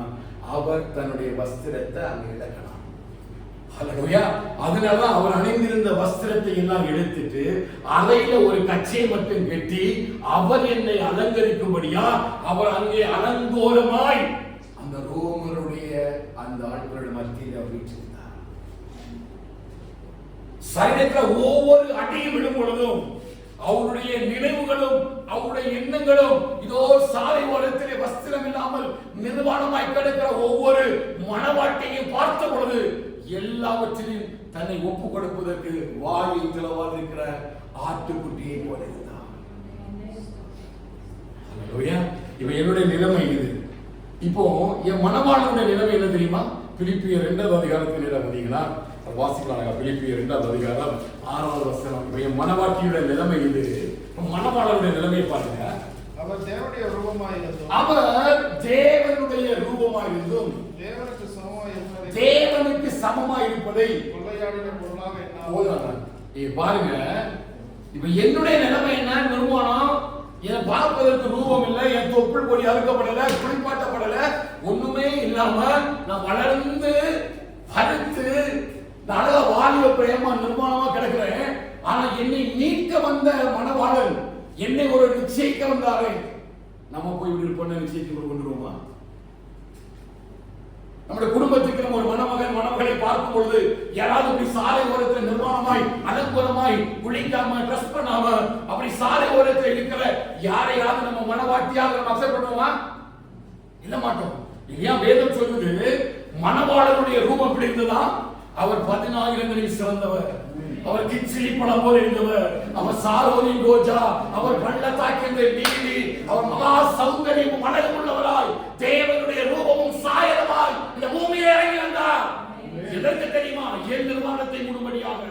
அவர் தன்னுடைய வஸ்திரத்தை அங்க இழக்கலாம். அதனாலதான் அவர் அணிந்திருந்த வஸ்திரத்தை எல்லாம் எடுத்துட்டு அறையில ஒரு கச்சையை மட்டும் கட்டி அவர் என்னை அலங்கரிக்கும்படியா அவர் அங்கே அலங்கோலமாய் அந்த ரோமருடைய அந்த ஆட்களோட மத்தியில் அவர் வீற்றிருந்தார். சரீரத்தில் ஒவ்வொரு அடியும் விடும் பொழுதும் அவருடைய நினைவுகளும் அவருடைய எண்ணங்களும் இதோ சாலை ஓரத்திலே வஸ்திரம் இல்லாமல் நிர்வாணமாய் கிடக்கிற ஒவ்வொரு மணவாட்டியையும் பார்த்த பொழுது எல்லாவற்றிலும் தன்னை ஒப்பு கொடுப்பதற்கு வாயில் திளவாது இருக்கிற ஆட்டுக்குட்டியை போல இருந்தார். இவன் என்னுடைய நிலைமை இது. இப்போ என் மணவாளனுடைய நிலைமை என்ன தெரியுமா? பிலிப்பியர் 2வது அதிகாரத்தில் பார்த்தீங்களா? வாசிக்கலாம். பிலிப்பியர் 2வது அதிகாரம் 6வது வசனம். என் மணவாட்டியுடைய நிலைமை இது. மணவாளனுடைய நிலைமையை பாருங்க. அவர் தேவனுடைய ரூபமாய் இருந்தும் தேவனுக்கு சமமாய் இருப்பதை கொள்ளையாடின பொருளாக பாருங்க. இப்ப என்னுடைய நிலைமை என்ன? நிர்வாணம், என் பார்ப்பதற்கு ரூபம் இல்லை, என் தொப்புள் கொடி அறுக்கப்படல, குளிப்பாட்டப்படல, ஒண்ணுமே இல்லாம நான் வளர்ந்து பருத்து அழகா வாலிப பிரேமா நிர்மாணமா கிடக்கிறேன். ஆனா என்னை மீட்க வந்த மணவாளன் என்னை ஒரு நிச்சயிக்க வந்தாரே. நம்ம போய் இப்படி பொண்ணை நிச்சயித்து கொண்டுருவோமா? நம்முடைய குடும்பத்துக்கு நம்ம ஒரு மணமகன் மணமகளை பார்க்கும் பொழுது யாராவது இப்படி சாலை ஓரத்தில் நிர்வாணமாய் அலங்கோலமாய் குளிக்காம ட்ரெஸ் பண்ணாம அப்படி சாலை ஓரத்தில் இருக்கிற யாரையாவது நம்ம மணவாட்டியாக நம்ம அக்செப்ட் பண்ணுவோமா? இல்ல மாட்டோம் இல்லையா? வேதம் சொல்லுது மணவாளனுடைய ரூபம் எப்படி இருந்ததா? அவர் 14 சிறந்தவர், அவர் கிச்சிலி பழம் போல இருந்தவர், அவர் சாரோனின் ரோஜா, அவர் பள்ளத்தாக்கின் நீதி, அவர் மகா சௌந்தரியம் அழகு உள்ளவராய் தேவனுடைய ரூபமும் சாயலுமாய் இந்த பூமியிலே இறங்கி வந்தார். எதற்கு தெரியுமா? என் நிர்வாணத்தை மூடும்படியாக.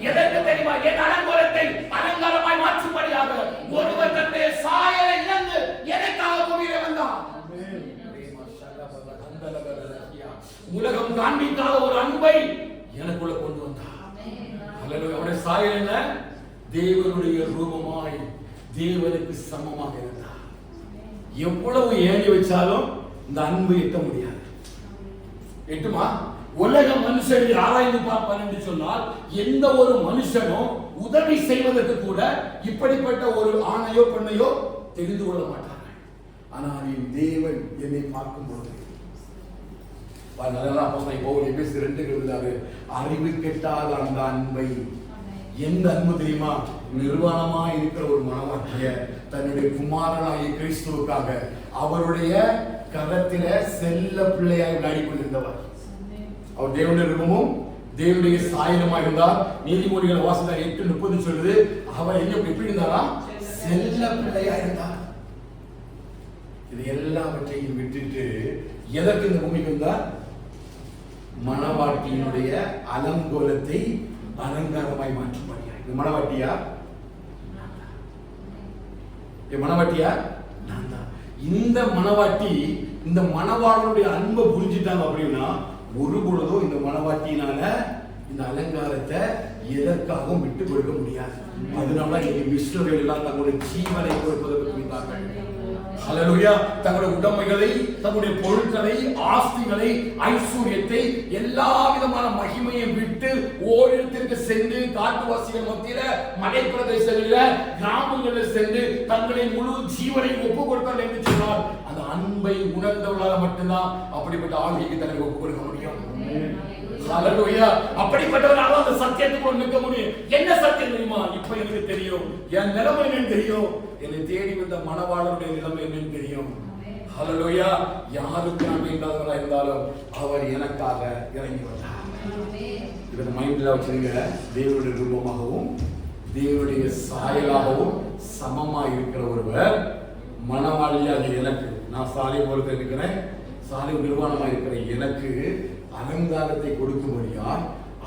எதற்கு தெரியுமா? என் அலங்கோலத்தை அலங்காரமாய் மாற்றும்படியாக. ஒருவர் தன்னுடைய சாயலை இழந்து எனக்காக பூமியிலே வந்தார். உலகம் காண்பிக்காத ஒரு அன்பை எனக்குள்ள கொண்டு வந்தார். அவருடைய சாயல் என்ன? தேவனுடைய ரூபமாய் தேவனுக்கு சமமாக இருந்தார். எவ்வளவு ஏறி வச்சாலும் இந்த அன்பு எட்ட முடியாது. எட்டுமா? உலக மனுஷனை ஆராய்ந்து பார்ப்பார் என்று சொன்னால் எந்த ஒரு மனுஷனும் உதவி செய்வதற்கு கூட இப்படிப்பட்ட ஒரு ஆணையோ பெண்ணையோ தெரிந்து கொள்ள மாட்டார்கள். ஆனால் என் தேவன் என்னை பார்க்கும் பொழுது அறிவு கெட்டாத அந்த அன்பை, எந்த அன்பு தெரியுமா? நிர்வாணமா இருக்கிற ஒரு மணவாட்டிய தன்னுடைய குமாரனாகிய கிறிஸ்துவுக்காக அவருடைய கரத்தில செல்ல பிள்ளையாய் விளையாடி கொண்டிருந்தவர். அவர் தேவனுடைய ரூபமும் தேவனுடைய சாயலுமாக இருந்தார். நீதிமொழிகளை வாசித்தா 8:30 சொல்லுது அவர் என்ன எப்படி இருந்தாரா? செல்ல பிள்ளையா இருந்தார். இது எல்லாவற்றையும் விட்டுட்டு எதற்கு இந்த பூமிக்கு வந்தார்? மணவாட்டியினுடைய அலங்கோலத்தை அலங்காரமாய் மாற்றும்படியா. இது மணவாட்டியா? மணவாட்டியா? நான் தான். இந்த மணவாட்டி இந்த மணவாளனுடைய அன்பை புரிஞ்சிட்டாங்க அப்படின்னா ஒரு பொழுதும் இந்த மணவாட்டியினால இந்த அலங்காரத்தை எதற்காகவும் விட்டு கொடுக்க முடியாது. அதனால மிஸ்டர்கள் எல்லாம் தங்களுடைய ஜீவனை கொடுப்பதற்கு புரிந்தார்கள். ஹல்லேலூயா. தங்களுடைய உடைமைகளை, தங்களுடைய பொருட்களை, ஆஸ்திகளை, ஐஸ்வர்யத்தை, எல்லா விதமான மகிமையை விட்டு ஓரிடத்திற்கு சென்று காட்டுவாசிகள் மத்தியில, மலை பிரதேசங்களில், கிராமங்களில் சென்று தங்களின் முழு ஜீவனை ஒப்பு கொடுத்தார்கள் என்று சொன்னால் அந்த அன்பை உணர்ந்தவர்களால் மட்டும்தான் அப்படிப்பட்ட ஆளுகைக்கு தன்னை ஒப்பு கொடுக்க முடியும். ஹல்லேலூயா. அப்படிப்பட்டவரால அந்த சத்தியத்துக்குள்ள நிற்க முடியும். என்ன சத்தியம் தெரியுமா? இப்ப எனக்கு தெரியும் என் நிலைமை என்னன்னு தெரியும். என்னை தேடி வந்த மணவாளனுடைய நிலைமை என்னன்னு தெரியும். ஹல்லேலூயா. யாருக்கு நான் வேண்டாதவராக இருந்தாலும் அவர் எனக்காக இறங்கி வந்தார். இதை மைண்ட்ல வச்சிருங்க. தேவனுடைய ரூபமாகவும் தேவனுடைய சாயலாகவும் சமமா இருக்கிற ஒருவர் மனவாளியாக எனக்கு, நான் சாலை போல இருக்கிறேன், சாலை நிர்வாணமாக இருக்கிற எனக்கு அலங்காரத்தை கொடுக்கும்படியா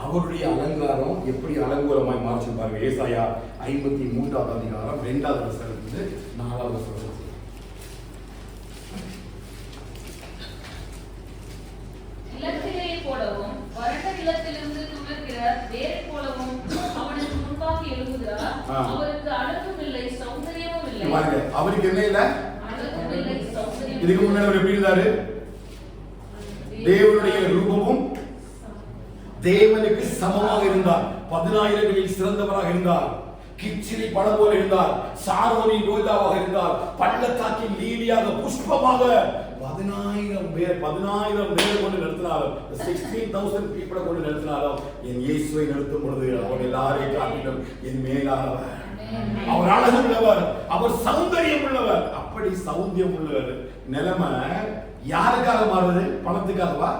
அவருடைய அலங்காரம் எப்படி அலங்கோலமாய் மாற்றி பாருங்க. ஏசாயா 53வது அதிகாரம் 2வது வசனத்திலிருந்து 4வது வசனம். நிலத்திலே போலவும் வறண்ட நிலத்திலிருந்து துளிர்க்கிற வேரை போலவும் அவனுக்கு முன்பாக எழும்புகிறார். அவருக்கு அழகும் இல்லை, சௌந்தரியமும் இல்லை. அவருக்கு என்ன இல்லை? அழகும் இல்லை, சௌந்தரியம். இதுக்கு முன்னாடி அவர் எப்படி இருந்தாரு? தேவனுடைய ரூபமும் தேவனுக்கு சமமாக இருந்தார். 10,000களில் சிறந்தவராக இருந்தார். கிச்சிலி படம் போல இருந்தார். சாரோனின் ரோஜாவாக இருந்தார். பள்ளத்தாக்கின் லீலியாக புஷ்பமாக 10,000 பேர் கொண்டு நடத்தினாலும் 16,000 பீப்புளை கொண்டு நடத்தினாலும் என் இயேசுவை நடத்தும் பொழுது அவர் எல்லாரையும் காட்டிலும் என் மேலானவர். அவர் அழகு உள்ளவர், அவர் சௌந்தரியம் உள்ளவர். அப்படி சௌந்தரியம் உள்ளவர். நிலைமை யாருக்காக மாறுது? பணத்துக்காகவா?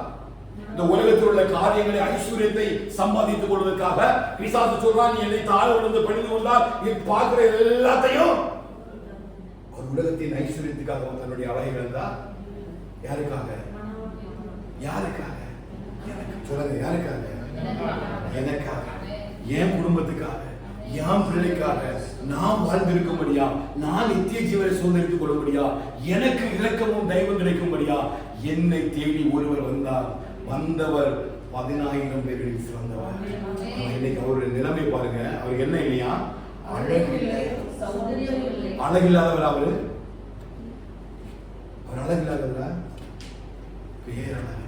இந்த உலகத்தில் உள்ள காரியங்களை, ஐஸ்வர்யத்தை சம்பாதித்துக் கொள்வதற்காக பிசாசு சொல்றான், நீ என்னை தாழ விழுந்து பணிந்து கொண்டால் நீ பார்க்கிற எல்லாத்தையும் ஒரு உலகத்தின் ஐஸ்வர்யத்துக்காக தன்னுடைய அழகை இருந்தா யாருக்காக? யாருக்காக? சொல்லுங்க, யாருக்காக? எனக்காக, என் குடும்பத்துக்காக, என் பிள்ளைக்காக நான் வாழ்ந்திருக்கும்படியா, நான் நித்திய ஜீவனை சுதந்திரித்துக் கொள்ளும்படியா, எனக்கு இரக்கமும் தெய்வம் கிடைக்கும்படியா என்னை தேடி ஒருவர் வந்தார். வந்தவர் 10,000 பேர்களில் சிறந்தவர். இன்னைக்கு அவருடைய நிலைமை பாருங்க. அவர் என்ன இல்லையா? அழகில்லை, அழகில்லாதவர். அவர் அழகில்லாதவரா? பேரழகர்.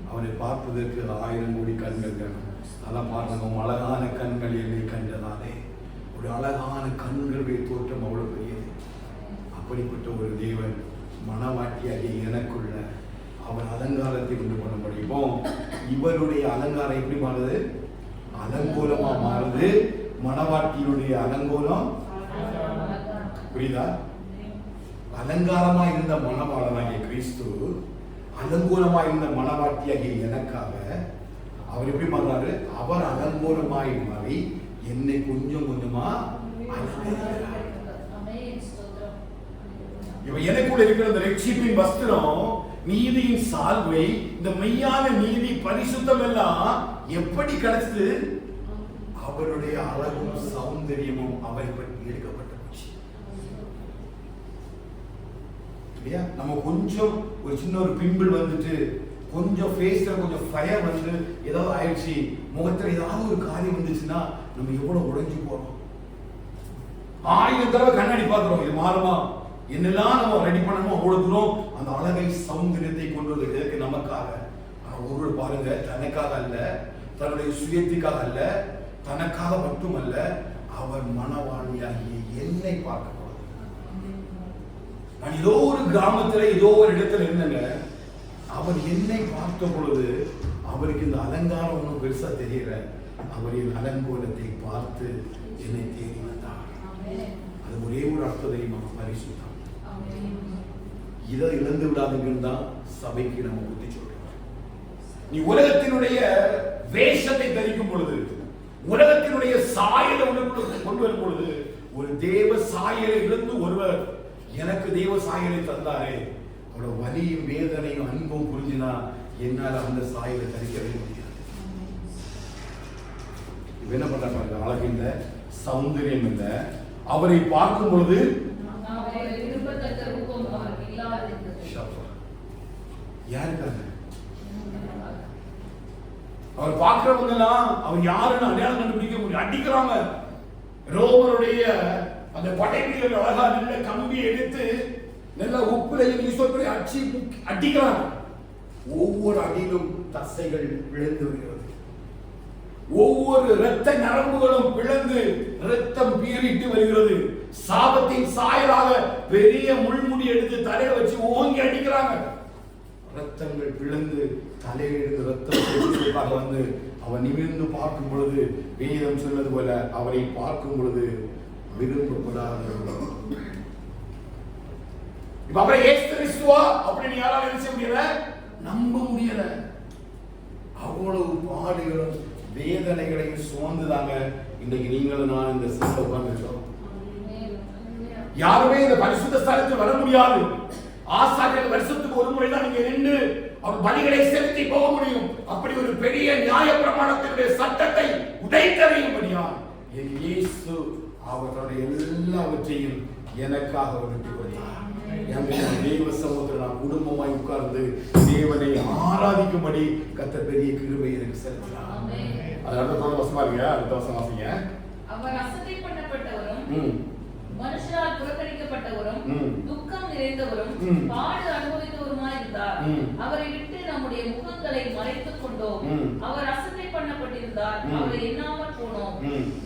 அவரை பார்ப்பதற்கு 1000 கோடி கண்கள் வேணும். அதான் பார்க்கணும், அழகான கண்கள் என்னை கண்டதாலே. ஒரு அழகான கண்களுடைய தோற்றம் அவ்வளவு பெரியது. அப்படிப்பட்ட ஒரு தேவன் மனவாட்டியாகிய எனக்குள்ள அவர் அலங்காரத்தை கொண்டு பண்ண முடியும். இவருடைய அலங்காரம் எப்படி மாறுது? அலங்கோலமா மாறுது. மனவாட்டியினுடைய அலங்கோலம் புரியுதா? அலங்காரமா இருந்த மணவாளனாகிய கிறிஸ்து அலங்கோலமா இருந்த மனவாட்டியாகிய எனக்காக அவர் எப்படி மாறாரு? அவர் அலங்கோலமாய் மாறி என்னை கொஞ்சம் கொஞ்சமா அலங்கரிக்கிறார். இவன் எனக்குள்ள இருக்கிற அந்த ரட்சிப்பின் வஸ்திரம், நீதியின் சால்வை, இந்த மெய்யான நீதி பரிசுத்தம் எல்லாம் எப்படி கிடைச்சது? அவருடைய அழகும் சௌந்தரியமும் அவரை பற்றி எடுக்கப்பட்ட இல்லையா? நம்ம கொஞ்சம் ஒரு சின்ன ஒரு பிம்பிள் வந்துட்டு, கொஞ்சம் ஃபேஸ்ல கொஞ்சம் ஃபயர் வந்து ஏதாவது ஆயிடுச்சு, முகத்துல ஏதாவது ஒரு காரியம் வந்துச்சுன்னா நம்ம எவ்வளவு உடைஞ்சு போறோம். 1000 தடவை கண்ணாடி பார்க்கிறோம், இது மாறுமா? என்னெல்லாம் நம்ம ரெடி பண்ணணுமோ அவ்வளவு தூரம் அந்த அழகை சௌந்தரியத்தை கொண்டு வந்ததுக்கு நமக்காக. ஒருவர் பாருங்க, தனக்காக அல்ல, தன்னுடைய சுயத்துக்காக அல்ல, தனக்காக மட்டுமல்ல, அவர் மனவாளியாகிய என்னை பார்க்க. நான் ஏதோ ஒரு கிராமத்துல ஏதோ ஒரு இடத்துல இருந்தேங்க. அவர் என்னை பார்த்த பொழுது அவருக்கு இந்த அலங்காரம் ஒன்றும் பெருசா தெரியல. அவரின் அலங்கோலத்தை பார்த்து என்னை தேடி வந்தார். அது ஒரே ஒரு அர்த்தம் தெரியுமா? பரிசுத்தம். இதை இழந்து விடாதுங்கன்னு தான் சபைக்கு நம்ம புத்தி சொல்றோம். நீ உலகத்தினுடைய வேஷத்தை தரிக்கும் பொழுது, உலகத்தினுடைய சாயலை உனக்கு கொண்டு வரும் பொழுது, ஒரு தேவ சாயலை இழந்து ஒருவர் எனக்கு தேவ சாயலை தந்தாரே, அவரோட வலியும் வேதனையும் அன்பும் புரிஞ்சுனா என்னால் அந்த சாயலை தரிக்கவே முடியாது. என்ன பண்ற பாருங்க, அழகு இல்ல, சௌந்தரியம் இல்ல, அவரை பார்க்கும் பொழுது யாருக்காக? அவர் பார்க்கிறவங்க எல்லாம் அவர் யாருன்னு அடையாளம் கண்டுபிடிக்க முடியும். அடிக்கிறாங்க. ரோமருடைய அந்த படைவீரர்கள் அழகா நல்ல கம்பி எடுத்து நல்ல உப்புலையும் ஈஸ்வரத்தையும் அடிக்கிறாங்க. ஒவ்வொரு அடியிலும் தசைகள் விழுந்து வருகிறது. ஒவ்வொரு இரத்த நரம்புகளும் பிளந்து இரத்தம் பீறிட்டு வருகிறது. சாபத்தின் சாயலாக பெரிய முள்முடி எடுத்து தலையில வச்சு ஓங்கி அடிக்கிறாங்க. ரத்தங்கள் பிளந்து தலையிலிருந்து ரத்தம் வந்து அவன் நிமிர்ந்து பார்க்கும் பொழுது வேதம் சொன்னது போல அவரை பார்க்கும் பொழுது விரும்பப்படாத இப்ப அப்புறம் இயேசு கிறிஸ்துவா அப்படின்னு யாரால நினைச்ச முடியல, நம்ப முடியல. அவ்வளவு பாடுகளும் வேதனைகளையும் சுமந்துதாங்க இன்னைக்கு நீங்களும் நான் இந்த சிஸ்டம் உட்கார்ந்துருக்கோம். யாருமே இந்த பரிசுத்த ஸ்தலத்தில் வர முடியாது. ஆசாரியர்கள் வருஷத்துக்கு ஒரு முறை தான் நீங்க நின்று அவர் பலிகளை செலுத்தி போக முடியும். அப்படி ஒரு பெரிய நியாய பிரமாணத்தினுடைய சட்டத்தை உடைத்தறியும்படியா என் இயேசு அவர்களுடைய எல்லாவற்றையும் எனக்காக விட்டு கொண்டார். தேவ சமூகத்தில் நான் குடும்பமாய் உட்கார்ந்து தேவனை ஆராதிக்கும்படி கர்த்தர் பெரிய கிருபை எனக்கு செலுத்தினார். அதனால வசமா இருக்க அடுத்த வசனம் வாசிங்க. அவர் அசட்டை பண்ணப்பட்டவரும் மனுஷரால் புறக்கணிக்கப்பட்டவரும் துக்கம் நிறைந்தவரும் பாடு அனுபவித்தவருமாய் இருந்தார். அவரை விட்டு நம்முடைய முகங்களை மறைத்துக் கொண்டோம். அவர் அசட்டை பண்ணப்பட்டிருந்தார், அவரை எண்ணாமல் போனோம்.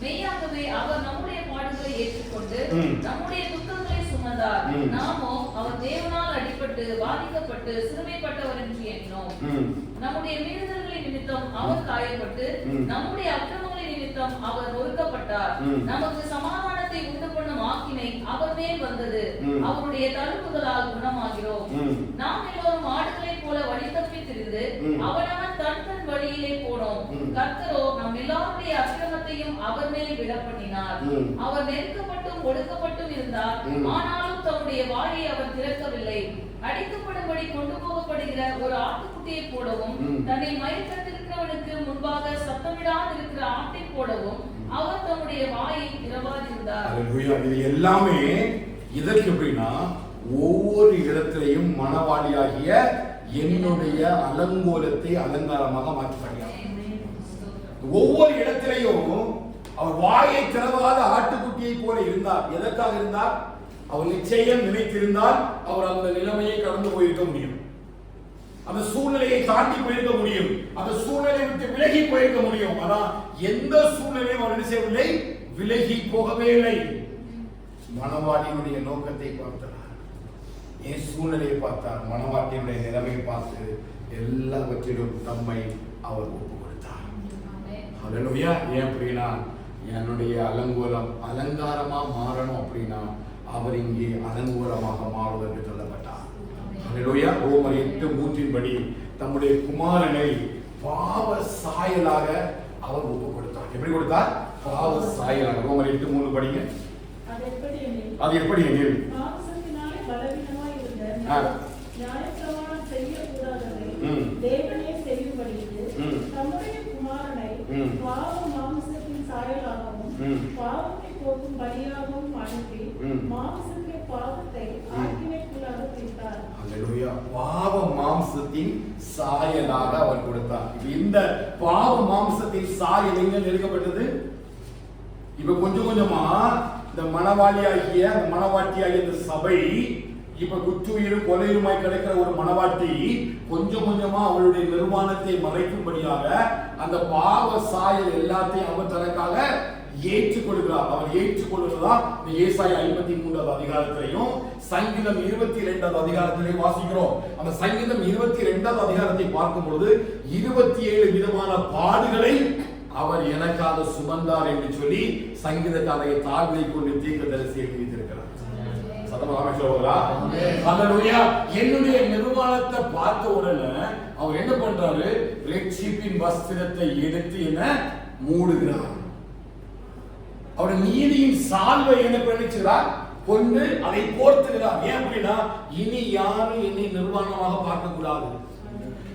மெய்யாகவே அவர் நம்முடைய பாடுகளை ஏற்றுக்கொண்டு நம்முடைய துக்கங்களை சுமந்தார். நாமோ அவர் தேவனால் அடிபட்டு பாதிக்கப்பட்டு சிறுமைப்பட்டவர் என்று எண்ணினோம். நம்முடைய மீறுதல்களின் நிமித்தம் அவர் காயப்பட்டு நம்முடைய அக்கிரமங்களின் நிமித்தம் அவர் நொறுக்கப்பட்டார். நமக்கு சமாதானத்தை உண்டு பண்ணும் ஆக்கினை அவர் மேல் வந்தது. அவருடைய தழும்புகளால் குணமாகிறோம். நாம் எல்லோரும் ஆடுகளைப் போல வழி தப்பி திரிந்து அவனவன் தன் தன் வழியிலே போனோம். கர்த்தரோ நம் எல்லாருடைய அக்கிரமத்தையும் அவர் மேல் விடப்பண்ணினார். அவர் நெருக்கப்பட்டும் ஒடுக்கப்பட்டும் இருந்தார், ஆனாலும் தம்முடைய வாயை அவர் திறக்கவில்லை. அடிக்கப்படும்படி கொண்டு போகப்படுகிற ஒரு ஆட்டுக்குட்டியை போலவும் தன்னை மயக்கத்திருக்கிறவனுக்கு முன்பாக சத்தமிடாதிருக்கிற ஆட்டை போலவும் அவர் தம்முடைய வாயை திறவாதிருந்தார். இது எல்லாமே இதற்கு எப்படின்னா ஒவ்வொரு இடத்திலையும் மணவாளியாகிய என்னுடைய அலங்கோலத்தை அலங்காரமாக மாற்றினார். ஒவ்வொரு இடத்திலையும் அவர் வாயை திறவாத ஆட்டுக்குட்டியை போல இருந்தார். எதற்காக இருந்தார்? அவர் நிச்சயம் நினைத்திருந்தால் அவர் அந்த நிலைமையை கடந்து போயிருக்க முடியும், அந்த சூழ்நிலையை தாண்டி போயிருக்க முடியும், அந்த சூழ்நிலையை விட்டு விலகி போயிருக்க முடியும். ஆனா எந்த சூழ்நிலையும் அவர் செய்யவில்லை, விலகி போகவே இல்லை. மணவாட்டியினுடைய நோக்கத்தை பார்த்தார், என் சூழ்நிலையை பார்த்தார், மணவாட்டியினுடைய நிலைமையை பார்த்து எல்லாவற்றிலும் தம்மை அவர் ஒப்பு கொடுத்தார். ஹல்லேலூயா. ஏன் அப்படின்னா என்னுடைய அலங்கோலம் அலங்காரமா மாறணும் அப்படின்னா அவர் இங்கே அலங்கோலமாக மாறுவதற்கு சொல்லப்பட்டார். ஹல்லேலூயா. ரோமர் 8:3 தம்முடைய குமாரனை பாவ சாயலாக அவர் ஒப்பு கொடுத்தார். எப்படி கொடுத்தார்? பாவ சாயலாக. ரோமர் 8:3 படிங்க. அது எப்படி எனில் மாம்சத்தினாலே பலவீனமாய் இருந்த நியாயப்பிரமாணம் செய்யக்கூடாததை தேவனே செய்யும்படிக்கு தம்முடைய குமாரனை பாவ மாம்சத்தின் சாயலாகவும் பாவத்தை போக்கும் பலியாகவும் அனுப்பி மாம்சத்தின் பாவத்தை ஆக்கினைக்குள்ளாக தீர்த்தார். ஹல்லேலூயா. பாவ மாம்சத்தின் சாயலாக அவர் கொடுத்தார். இந்த பாவ மாம்சத்தின் சாயல் எங்க எடுக்கப்பட்டது? இப்ப கொஞ்சம் கொஞ்சமா இந்த மணவாட்டியாகிய இந்த சபை இப்ப குற்றுயிரும் கொலையுமாய் கிடைக்கிற ஒரு மணவாட்டி கொஞ்சம் கொஞ்சமா அவளுடைய நிர்வாணத்தை மறைக்கும்படியாக அந்த பாவ சாயல் எல்லாத்தையும் அவர் தனக்காக ஏற்றுக்கொள்கிறார். அவர் ஏற்றுக்கொள்வதுதான் இந்த ஏசாயா 53 அதிகாரத்திலையும் சங்கீதம் 22 அதிகாரத்திலையும் வாசிக்கிறோம். அந்த சங்கீதம் 22 அதிகாரத்தை பார்க்கும்போது 27 விதமான பாடுகளை அவர் எனக்காக சுமந்தார் என்று சொல்லி சங்கீதக்காரரை தாழ்வை கொண்டு தீர்க்கதரிசி எழுதியிருக்கிறார். என்னுடைய நிர்வாணத்தை பார்த்த உடனே அவர் என்ன பண்றாரு? ரட்சிப்பின் வஸ்திரத்தை எடுத்து என்ன மூடுகிறார். அவருடைய நீதியின் சால்வை என்ன பண்ணிச்சுகிறார்? கொண்டு அதை போர்த்துகிறார். ஏன் அப்படின்னா இனி யாரும் என்னை நிர்வாணமாக பார்க்க கூடாது.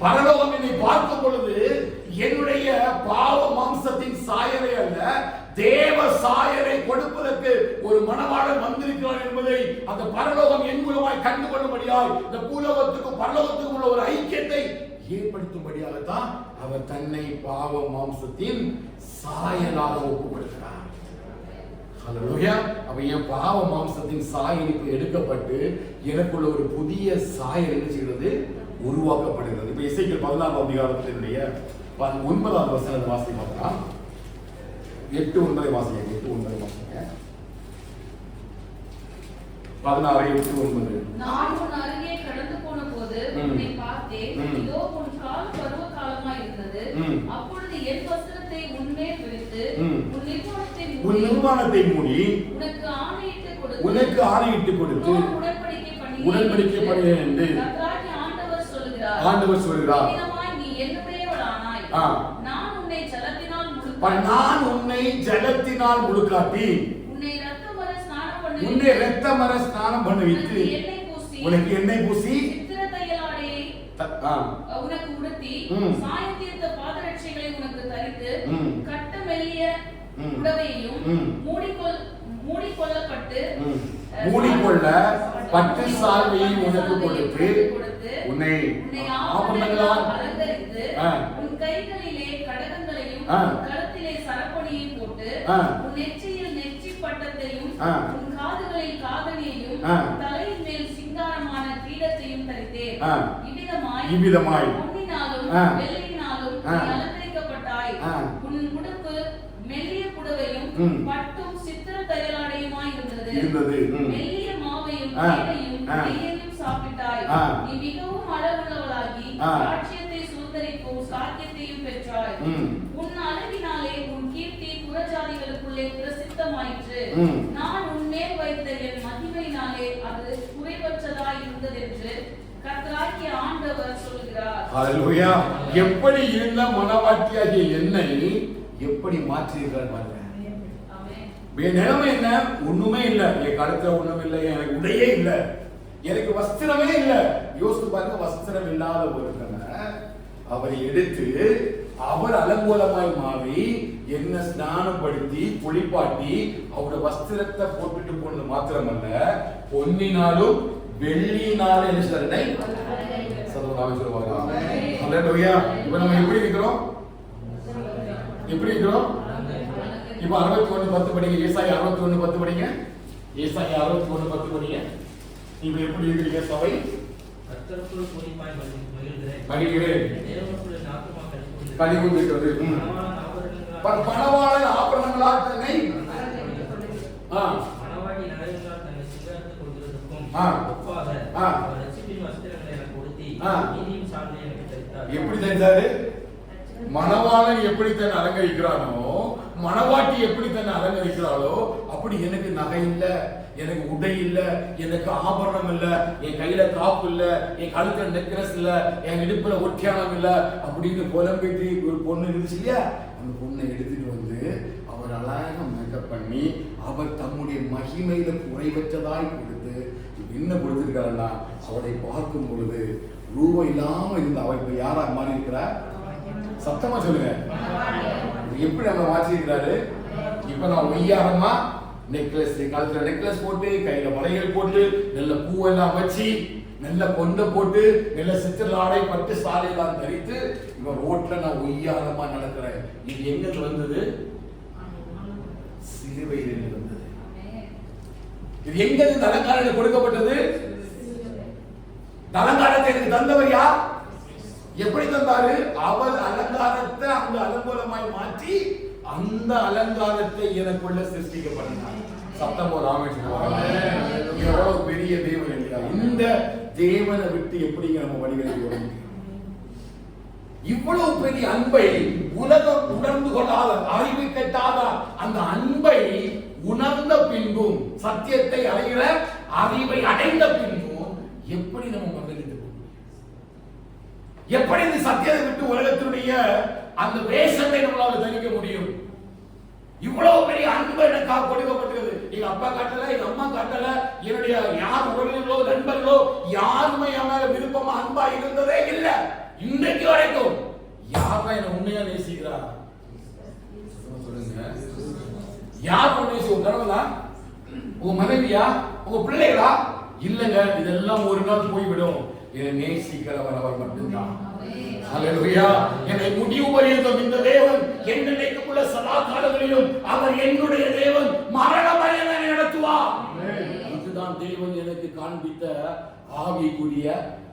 பரலோகம் என்னை பார்க்கும் பொழுது என்னுடைய பாவ மாம்சத்தின் சாயலை அல்ல, தேவ சாயலை கொடுப்பதற்கு ஒரு மணவாளன் வந்திருக்கிறார் என்பதை அந்த பரலோகம் என் மூலமாய் கண்டுகொள்ளும்படியாய் இந்த பூலோகத்துக்கும் பரலோகத்துக்கும் உள்ள ஒரு ஐக்கியத்தை ஏற்படுத்தும்படியாகத்தான் அவர் தன்னை பாவ மாம்சத்தின் சாயலாக ஒப்புக்கொடுக்கிறார். ஹல்லேலூயா. அப்ப என் பாவ மாம்சத்தின் சாயல் இப்ப எடுக்கப்பட்டு எனக்குள்ள ஒரு புதிய சாயல் என்ன செய்கிறது? உருவாக்கப்படுகிறது. இப்ப எசேக்கியேல் 14 அதிகாரத்தினுடைய 9வது வசனத்தை வாசிக்கலாம். 8:9 வாசிங்க. 8:9 வாசிங்க. 16:8-9. நான் உன் அருகே கடந்து போன போது உன்னை பார்த்தேன். இதோ உன் கால் பருவ காலமாய் இருந்தது. அப்பொழுது என் வஸ்திரத்தை உன்மேல் விரித்து உன் நிர்வாணத்தை மூடி உனக்கு ஆணையிட்டு கொடுத்து உடன்படிக்கை உடன்படிக்கை பண்ணினேன் என்று கர்த்தராகிய ஆண்டவர் சொல்லுகிறார். ஆண்டவர் சொல்கிறார். இவ்விதமாய் நீ என்னுடையவளானாய். ஆ. நான் உன்னை ஜலத்தினால் முழுக்காட்டி, நான் உன்னை ஜலத்தினால் முழுக்காட்டி, உன்னை இரத்தமர ஸ்நானம் பண்ணி, உன்னை இரத்தமர ஸ்நானம் பண்ணுவித்து, உனக்கு எண்ணெய் பூசி, உனக்கு எண்ணெய் பூசி, சித்திர தையலாடையை உனக்கு உடுத்தி, சாயம் தீர்த்த பாதரட்சைகளை உனக்கு தரித்து, கட்ட மெல்லிய உடவையையும் மூடிக்கொள்ளப்பட்டு மூடிக்கொள்ள பட்டு சால்வையை உனக்கு கொடுத்து, உன்னை ஆபரணங்களால் அலங்கரித்து, உன் கைகளிலே கடகங்களையும் கழுத்திலே சரப்பணியையும் போட்டு, உன் நெற்றியில் நெற்றி பட்டத்தையும், உன் காதுகளில் காதணியையும், தலையின் மேல் சிங்காரமான கிரீடத்தையும் தரித்தேன். இவ்விதமாய் பொன்னினாலும் வெள்ளியினாலும் நீ அலங்கரிக்கப்பட்டாய். உன் உடுப்பு மெல்லிய புடவையும் பட்டும் சித்திர தையலாடையுமாய் இருந்தது. மெல்லிய மாவையும் தேனையும் நெய்யையும் சாப்பிட்டாய். நீ மிகவும் அழகுள்ளவளாகி ராஜ்யத்தை சுதந்தரிக்கும் சாத்தியத்தையும் பெற்றாய். உன் அழகினாலே உன் கீர்த்தி புறஜாதிகளுக்குள்ளே பிரசித்தமாயிற்று. நான் உன்மேல் வைத்த என் மகிமையினாலே அது குறைவற்றதாய் இருந்ததென்று கர்த்தராகிய ஆண்டவர் சொல்கிறார். ஹல்லேலூயா. எப்படி இருந்த மனவாட்டியாகிய என்னை எப்படி மாற்றியிருக்கிறார் பாருங்க. என் நிலைமை என்ன? ஒண்ணுமே இல்ல. என் கழுத்துல ஒண்ணும் இல்லை, எனக்கு உடையே இல்ல, எனக்கு வஸ்திரமே இல்ல. யோசித்து பாருங்க, வஸ்திரம் இல்லாத ஒருத்தனை அவரை எடுத்து அவர் அலங்கோலமாய் மாறி என்ன ஸ்நானப்படுத்தி குளிப்பாட்டி அவருடைய வஸ்திரத்தை போட்டுட்டு போனது மாத்திரமல்ல, பொன்னினாலும் வெள்ளியினாலும் என்ன சொல்றேன் சொல்லுவாங்க. ஹல்லேலூயா. இப்ப நம்ம எப்படி இருக்கிறோம்? எப்படி இருக்கிறோம்? இப்ப 61:10 படிங்க. ஏசாயா 61:10 படிங்க. ஏசாயா 61:10 படிங்க. இப்ப எப்படி இருக்கிறீங்க? சபை கர்த்தருக்குள் பூரிப்பாய் மகிழ்கிறேன். தேவனுக்குள் நாக்குமா கலிகூர்ந்திருக்கிறது. பணவாளன் ஆபரணங்களால் தன்னை மணவாட்டி நகைகளால் தன்னை சிங்காரித்துக் கொள்கிறதற்கும் ஒப்பாக அவர் ரட்சிப்பின் வஸ்திரங்களை எனக்கு உடுத்தி நீதியின் சால்வை எனக்கு தரித்தார். எப்படி தரித்தாரு? மணவாளன் எப்படி தன்னை அலங்கரிக்கிறானோ, மணவாட்டி எப்படி தன்னை அலங்கரிக்கிறாளோ அப்படி எனக்கு நகை இல்ல, எனக்கு உடை இல்ல, எனக்கு ஆபரணம் இல்ல, என் கையில காப்பு இல்ல, என் கழுத்துல நெக்லஸ் இல்ல, என் இடுப்புல ஒட்டியானம் இல்ல அப்படின்னு புலம்பிட்டு ஒரு பொண்ணு இருந்துச்சு இல்லையா, அந்த பொண்ணை எடுத்துட்டு வந்து அவர் அழகாக மேக்கப் பண்ணி அவர் தம்முடைய மகிமையில குறைவற்றதாய் கொடுத்து என்ன கொடுத்திருக்காருன்னா, அவரை பார்க்கும் பொழுது ரூபம் இல்லாம இருந்த அவர் இப்ப யாரா மாறி இருக்கிறார்? சத்தமா சொல்லுங்க. எப்படி நம்ம மாற்றிருக்கிறாரு? இப்ப நான் ஒய்யாரமா நெக்லஸ், காலத்துல நெக்லஸ் போட்டு, கையில வளையல் போட்டு, நல்ல பூவெல்லாம் வச்சு, நல்ல கொண்ட போட்டு, நல்ல சித்திரலாடை பட்டு சாலையெல்லாம் தரித்து இவன் ரோட்ல நான் ஒய்யாரமா நடக்கிறேன். இது எங்க வந்தது? சிலுவையில் வந்தது. இது எங்க இந்த அலங்காரம் கொடுக்கப்பட்டது? அலங்காரத்தை எனக்கு தந்தவர் யார்? எப்படி தந்தாரு? அவர் அலங்காரத்தை அந்த அலங்கோலமாய் மாற்றி அந்த அலங்காரத்தை எனக்குள்ள சிருஷ்டிக்க பண்ணினார். சத்தமோ ராமேஸ்வரம். எவ்வளவு பெரிய தேவன் இல்லையா? இந்த தேவனை விட்டு எப்படிங்க நம்ம வழிகளுக்கு வர முடியும்? இவ்வளவு பெரிய அன்பை உலகம் உணர்ந்து கொள்ளாத, அறிவு கட்டாத அந்த அன்பை உணர்ந்த பின்பும், சத்தியத்தை அறிகிற அறிவை அடைந்த பின்பும் எப்படி நம்ம மகிழ்ந்து, எப்படி இந்த சத்தியத்தை விட்டு உலகத்தினுடைய அந்த வேஷத்தை நம்மளால தணிக்க முடியும்? இவ்வளவு பெரிய அன்பு எனக்காக கொடுக்கப்பட்டது. எங்க அப்பா காட்டல, எங்க அம்மா காட்டல, என்னுடைய யார் உறவினர்களோ நண்பர்களோ யாருமே என் மேல விருப்பமா அன்பா இருந்ததே இல்லை. இன்றைக்கு வரைக்கும் யாரா என்ன உண்மையா நேசிக்கிறா? சொல்லுங்க. யார் நேசி? உங்க கணவனா? உங்க மனைவியா? உங்க பிள்ளைகளா? இல்லங்க, இதெல்லாம் ஒரு நாள் போய்விடும். என்னை நேசிக்கிறவர் அவர் மட்டும்தான். ஹல்லேலூயா. என்னை முடிவு பரியந்தம் இந்த தேவன் என்னைக்குள்ள சதா காலங்களிலும் அவர் என்னுடைய தேவன், மரண பரியந்தம் நடத்துவார். இதுதான் தேவன் எனக்கு காண்பித்த ஆவிக்குரிய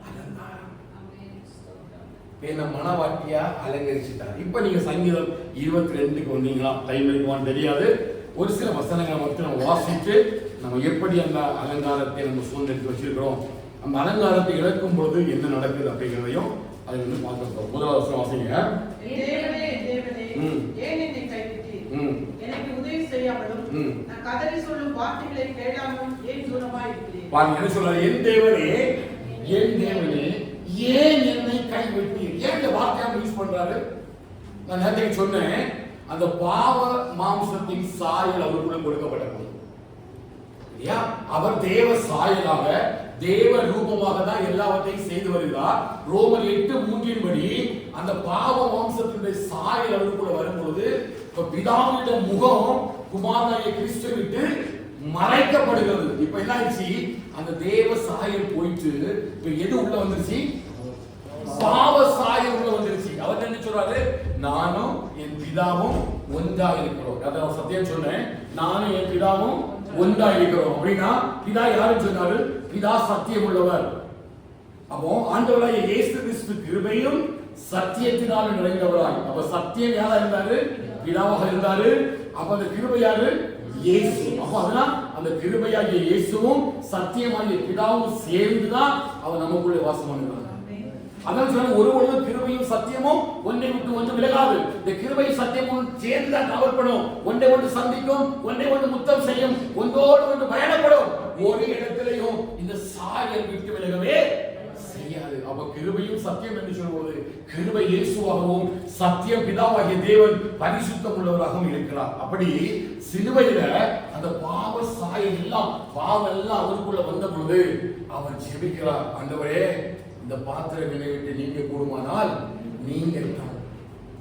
அலங்காரம். என்ன மனவாட்டியா அலங்கரிச்சுட்டார். இப்ப நீங்க சங்கீதம் 22க்கு வந்தீங்களா? டைம் இருக்குமான்னு தெரியாது. ஒரு சில வசனங்களை மட்டும் நம்ம வாசித்து நம்ம எப்படி அந்த அலங்காரத்தை நம்ம சூழ்நிலை வச்சிருக்கிறோம், அந்த அலங்காரத்தை இழக்கும் போது என்ன நடக்குது அப்படிங்கிறதையும் அதை வந்து பார்க்கிறோம். முதலாவது வசனம் வாசிங்க. தேவனே, தேவனே, ஏன் என்னை கைவிட்டீர்? எனக்கு உதவி செய்யாமலும் நான் கதறி சொல்லும் வார்த்தைகளை கேளாமல் ஏன் தூரமாய் இருக்கிறேன்? பாருங்க என்ன சொல்றாரு, என் தேவனே ஏன் என்னை கைவிட்டீர்? ஏன் இந்த வார்த்தையை யூஸ் பண்றாரு? நான் நேரத்துக்கு சொன்னேன், அந்த பாவ மாம்சத்தின் சாயல் அவருக்குள்ள கொடுக்கப்பட்டது. அவர் தேவ சாயலாக தேவ ரூபமாக தான் எல்லாவற்றையும் செய்து வருகிறார். ரோமர் 8:3 படி அந்த பாவ மாம்சத்தினுடைய சாயல் அவருக்குள்ள வரும்போது பிதாவுடைய முகம் குமாரனாகிய கிறிஸ்துவை விட்டு மறைக்கப்படுகிறது. இப்ப என்ன ஆயிடுச்சு, அந்த தேவ சாயல் போயிட்டு இப்ப எது உள்ள வந்துருச்சு? பாவ சாயல் உள்ள வந்துருச்சு. அவர் என்ன சொல்றாரு, நானும் என் பிதாவும் ஒன்றா இருக்கிறோம். அதான் சத்தியம் சொன்னேன், நானும் என் பிதாவும் ஒன்றா இருக்கிறோம். அப்படின்னா பிதா யாருன்னு சொன்னாரு? பிதா சத்தியம் உள்ளவர். அப்போ ஆண்டவராகிய இயேசு கிறிஸ்து கிருபையும் சத்தியத்தினால் நிறைந்தவராய். அப்ப சத்தியம் யாரா இருந்தாரு? பிதாவாக இருந்தாரு. அப்ப அந்த கிருபை யாரு? இயேசு. அப்போ அதெல்லாம் அந்த கிருபையாகிய இயேசுவும் சத்தியமாகிய பிதாவும் சேர்ந்துதான் அவர் நமக்குள்ளே வாசம் பண்ணுறாங்க. அதான் சொல்றாங்க, ஒருவரும் கிருபையும் சத்தியமும் ஒன்றை விட்டு ஒன்று விலகாது. இந்த கிருபையும் சத்தியமும் சேர்ந்து கவர்ப்படும், ஒன்றை ஒன்று சந்திக்கும், ஒன்றை ஒன்று முத்தம் செய்யும், ஒன்றோடு ஒன்று பயணப்படும். ஒரு இடத்திலையும் இந்த சாயல் விட்டு விலகவே செய்யாது. அப்ப கிருபையும் சத்தியம் என்று சொல்வது, கிருபை இயேசுவாகவும் சத்தியம் பிதாவாகிய தேவன் பரிசுத்தம் உள்ளவராகவும் இருக்கிறார். அப்படி சிலுவையில அந்த பாவ சாயல் எல்லாம் பாவம் எல்லாம் அவருக்குள்ள வந்த பொழுது அவர் ஜெபிக்கிறார், ஆண்டவரே இந்த பாத்திரம் விட்டு நீங்க கூடுமானால் நீங்க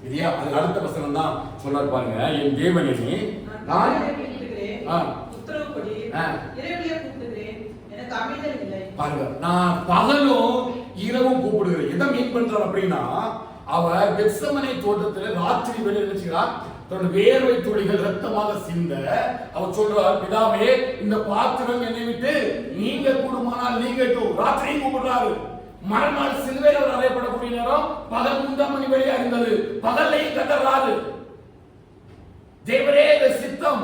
இல்லையா? அது அடுத்த வசனம் தான் சொல்றாரு பாருங்க, என் தேவனே நான் பாருங்க, நான் பகலும் இரவும் கூப்பிடுகிறேன். எதை மீன் பண்றார் அப்படின்னா, அவர் கெத்செமனே தோட்டத்துல ராத்திரி வேலை நினைச்சுக்கிறார், தன்னோட வேர்வை துளிகள் ரத்தமாக சிந்த அவர் சொல்றார், பிதாவே இந்த பாத்திரம் என்னை விட்டு நீங்க கூடுமானால் நீங்க ராத்திரியும் கூப்பிடுறாரு. மறுநாள் சிலுவையில் அவர் அறையப்படக்கூடிய நேரம் பகல் 3 மணி வரையா இருந்தது. பகல்லையும் கதறாரு, தேவரே இந்த சித்தம்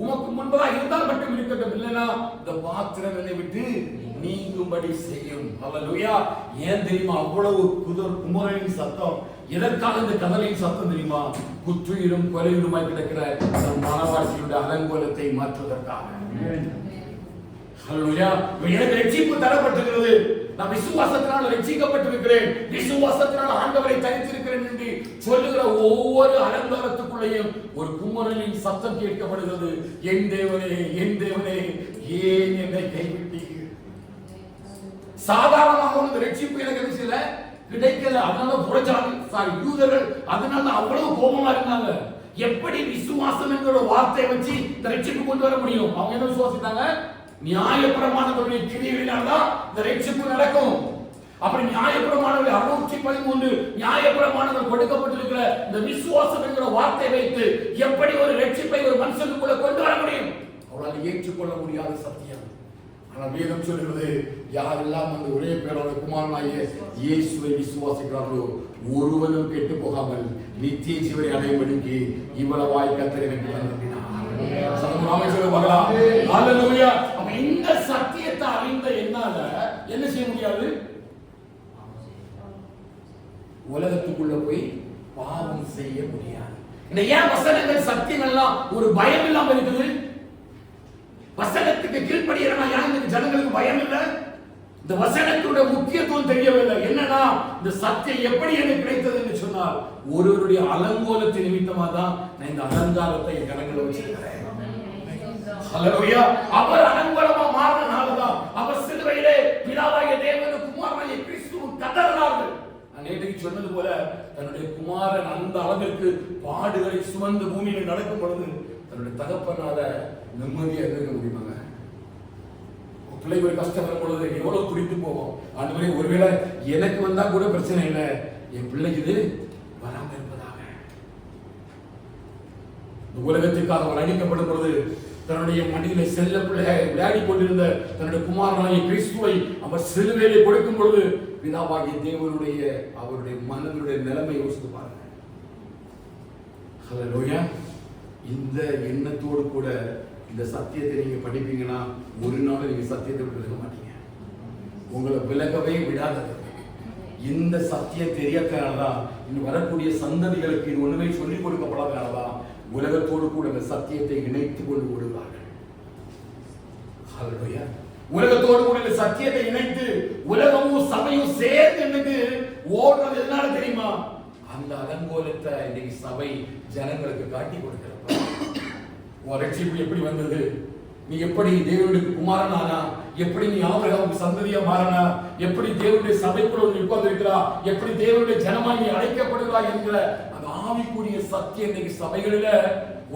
உமக்கு முன்பதாக இருந்தால் மட்டும் இருக்கட்டும், இல்லைன்னா இந்த பாத்திரம் என்னை விட்டு நீங்கும்படி செய்யும். ஹல்லேலூயா. ஏன் தெரியுமா அவ்வளவு குமுறலின் சத்தம்? எதற்காக இந்த கதலின் சத்தம் தெரியுமா? குற்றுயிரும் கொலையுருமாய் கிடக்கிற நம் மனவாசியுடைய அலங்கோலத்தை மாற்றுவதற்காக. ஹல்லேலூயா. எனக்கு ரட்சிப்பு தரப்பட்டிருக்கிறது, நான் விசுவாசத்தினால் ரட்சிக்கப்பட்டிருக்கிறேன், விசுவாசத்தினால் ஆண்டவரை தரித்திருக்கிறேன் என்று சொல்லுகிற ஒவ்வொரு அலங்காரத்துக்குள்ளேயும் ஒரு குமுறலின் சத்தம் கேட்கப்படுகிறது. என் தேவனே ஏன் என்னை கைவிட்டீர்கள்? சாதாரணமாக இந்த ரட்சிப்பு எனக்கு கிடைக்கல. அதனால புறஜாதி யூதர்கள் அதனால அவ்வளவு கோபமா இருந்தாங்க. எப்படி விசுவாசம் என்கிற வார்த்தையை வச்சு இந்த ரட்சிப்பு கொண்டு வர முடியும்? அவங்க என்ன விசுவாசித்தாங்க? நியாயப்பிரமாணங்களுடைய கிரியைகளினால் தான் இந்த ரட்சிப்பு நடக்கும். அப்படி நியாயப்பிரமாணங்கள் 613 நியாயப்பிரமாணங்கள் கொடுக்கப்பட்டிருக்கிற இந்த விசுவாசம் என்கிற வார்த்தையை வைத்து எப்படி ஒரு ரட்சிப்பை ஒரு மனுஷனுக்குள்ள கொண்டு வர முடியும்? அவரால் ஏற்றுக்கொள்ள முடியாத சத்தியம். ஆனால் வேதம் சொல்கிறது, யாரெல்லாம் அந்த ஒரே பேரோட குமாரனாகிய இயேசுவை விசுவாசிக்கிறார்களோ ஒருவனும் கெட்டு போகாமல் நித்திய ஜீவனை அடையும்படிக்கு இவ்வளவாய் கர்த்தர் எனக்கு அனுப்பினார். இந்த சத்தியத்தை அறிந்த என்னால என்ன செய்ய முடியாது? உலகத்துக்குள்ள போய் பாவம் செய்ய முடியாது. இந்த ஏன் வசனங்கள் சத்தியம் எல்லாம் ஒரு பயம் இல்லாம இருக்குது? வசனத்துக்கு கீழ்ப்படியறனா யாருக்கு ஜனங்களுக்கு பயம் இல்லை? இந்த வசனத்துடைய முக்கியத்துவம் தெரியவில்லை. என்னன்னா இந்த சத்தியம் எப்படி எனக்கு கிடைத்தது என்று சொன்னால், ஒருவருடைய அலங்கோலத்தின் நிமித்தமா தான் நான் இந்த அலங்காரத்தை என் கரங்களை வச்சிருக்கிறேன். ஹல்லேலூயா. அவர் அலங்கோலமா மாறினால்தான் அவர் சிலுவையிலே பிதாவாகிய தேவன் குமாரனாகிய கிறிஸ்துவும் கதறினார்கள். நான் நேற்று சொன்னது போல தன்னுடைய குமாரன் அந்த அளவிற்கு பாடுகளை சுமந்து பூமியில் நடக்கும் பொழுது தன்னுடைய தகப்பனால நிம்மதியா இருக்க முடியுமாங்க? பிள்ளைக்கு ஒரு கஷ்டம் வரும் பொழுது எவ்வளவு துடித்து போவோம். ஆண்டவரே ஒருவேளை எனக்கு வந்தா கூட பிரச்சனை இல்லை, என் பிள்ளைக்கு இது வராம இருப்பதாக. இந்த உலகத்திற்காக அவர் அடிக்கப்படும் பொழுது தன்னுடைய மடியில செல்ல பிள்ளையை விளையாடி கொண்டிருந்த தன்னுடைய குமாரனாகிய கிறிஸ்துவை அவர் சிலுவையிலே கொடுக்கும் பொழுது பிதாவாகிய தேவனுடைய அவருடைய மனதுடைய நிலைமை யோசித்து பாருங்க. ஹல்லேலூயா. இந்த எண்ணத்தோடு கூட இந்த சத்தியத்தை நீங்க படிப்பீங்கன்னா ஒரு நாள் நீங்க சத்தியத்தை விட்டு விலக மாட்டீங்க. உங்களை விலகவே விடாதது. இந்த சத்தியம் தெரியாதனாலதான் இன்னும் வரக்கூடிய சந்ததிகளுக்கு இது ஒண்ணுமே சொல்லிக் கொடுக்கப்படாதனாலதான் உலகத்தோடு கூட இந்த சத்தியத்தை இணைத்துக் கொண்டு ஓடுவார்கள். ஹல்லேலூயா. உலகத்தோடு கூட இந்த சத்தியத்தை இணைத்து உலகமும் சபையும் சேர்ந்து எனக்கு ஓடுறது எதனால தெரியுமா? அந்த அலங்கோலத்தை இன்னைக்கு சபை ஜனங்களுக்கு காட்டி கொடுக்கிறப்ப உன் ரட்சிப்பு எப்படி வந்தது, நீ எப்படி தேவனுடைய குமாரனானா, எப்படி நீ ஆபிரகாமுக்கு சந்ததியா மாறினா, எப்படி தேவனுடைய சபைக்குள்ள நீ உட்கார்ந்திருக்கிறா, எப்படி தேவனுடைய ஜனமாய் நீ அழைக்கப்படுகிறாய் என்கிற அந்த ஆவிக்குரிய சத்தியம் இன்னைக்கு சபைகளில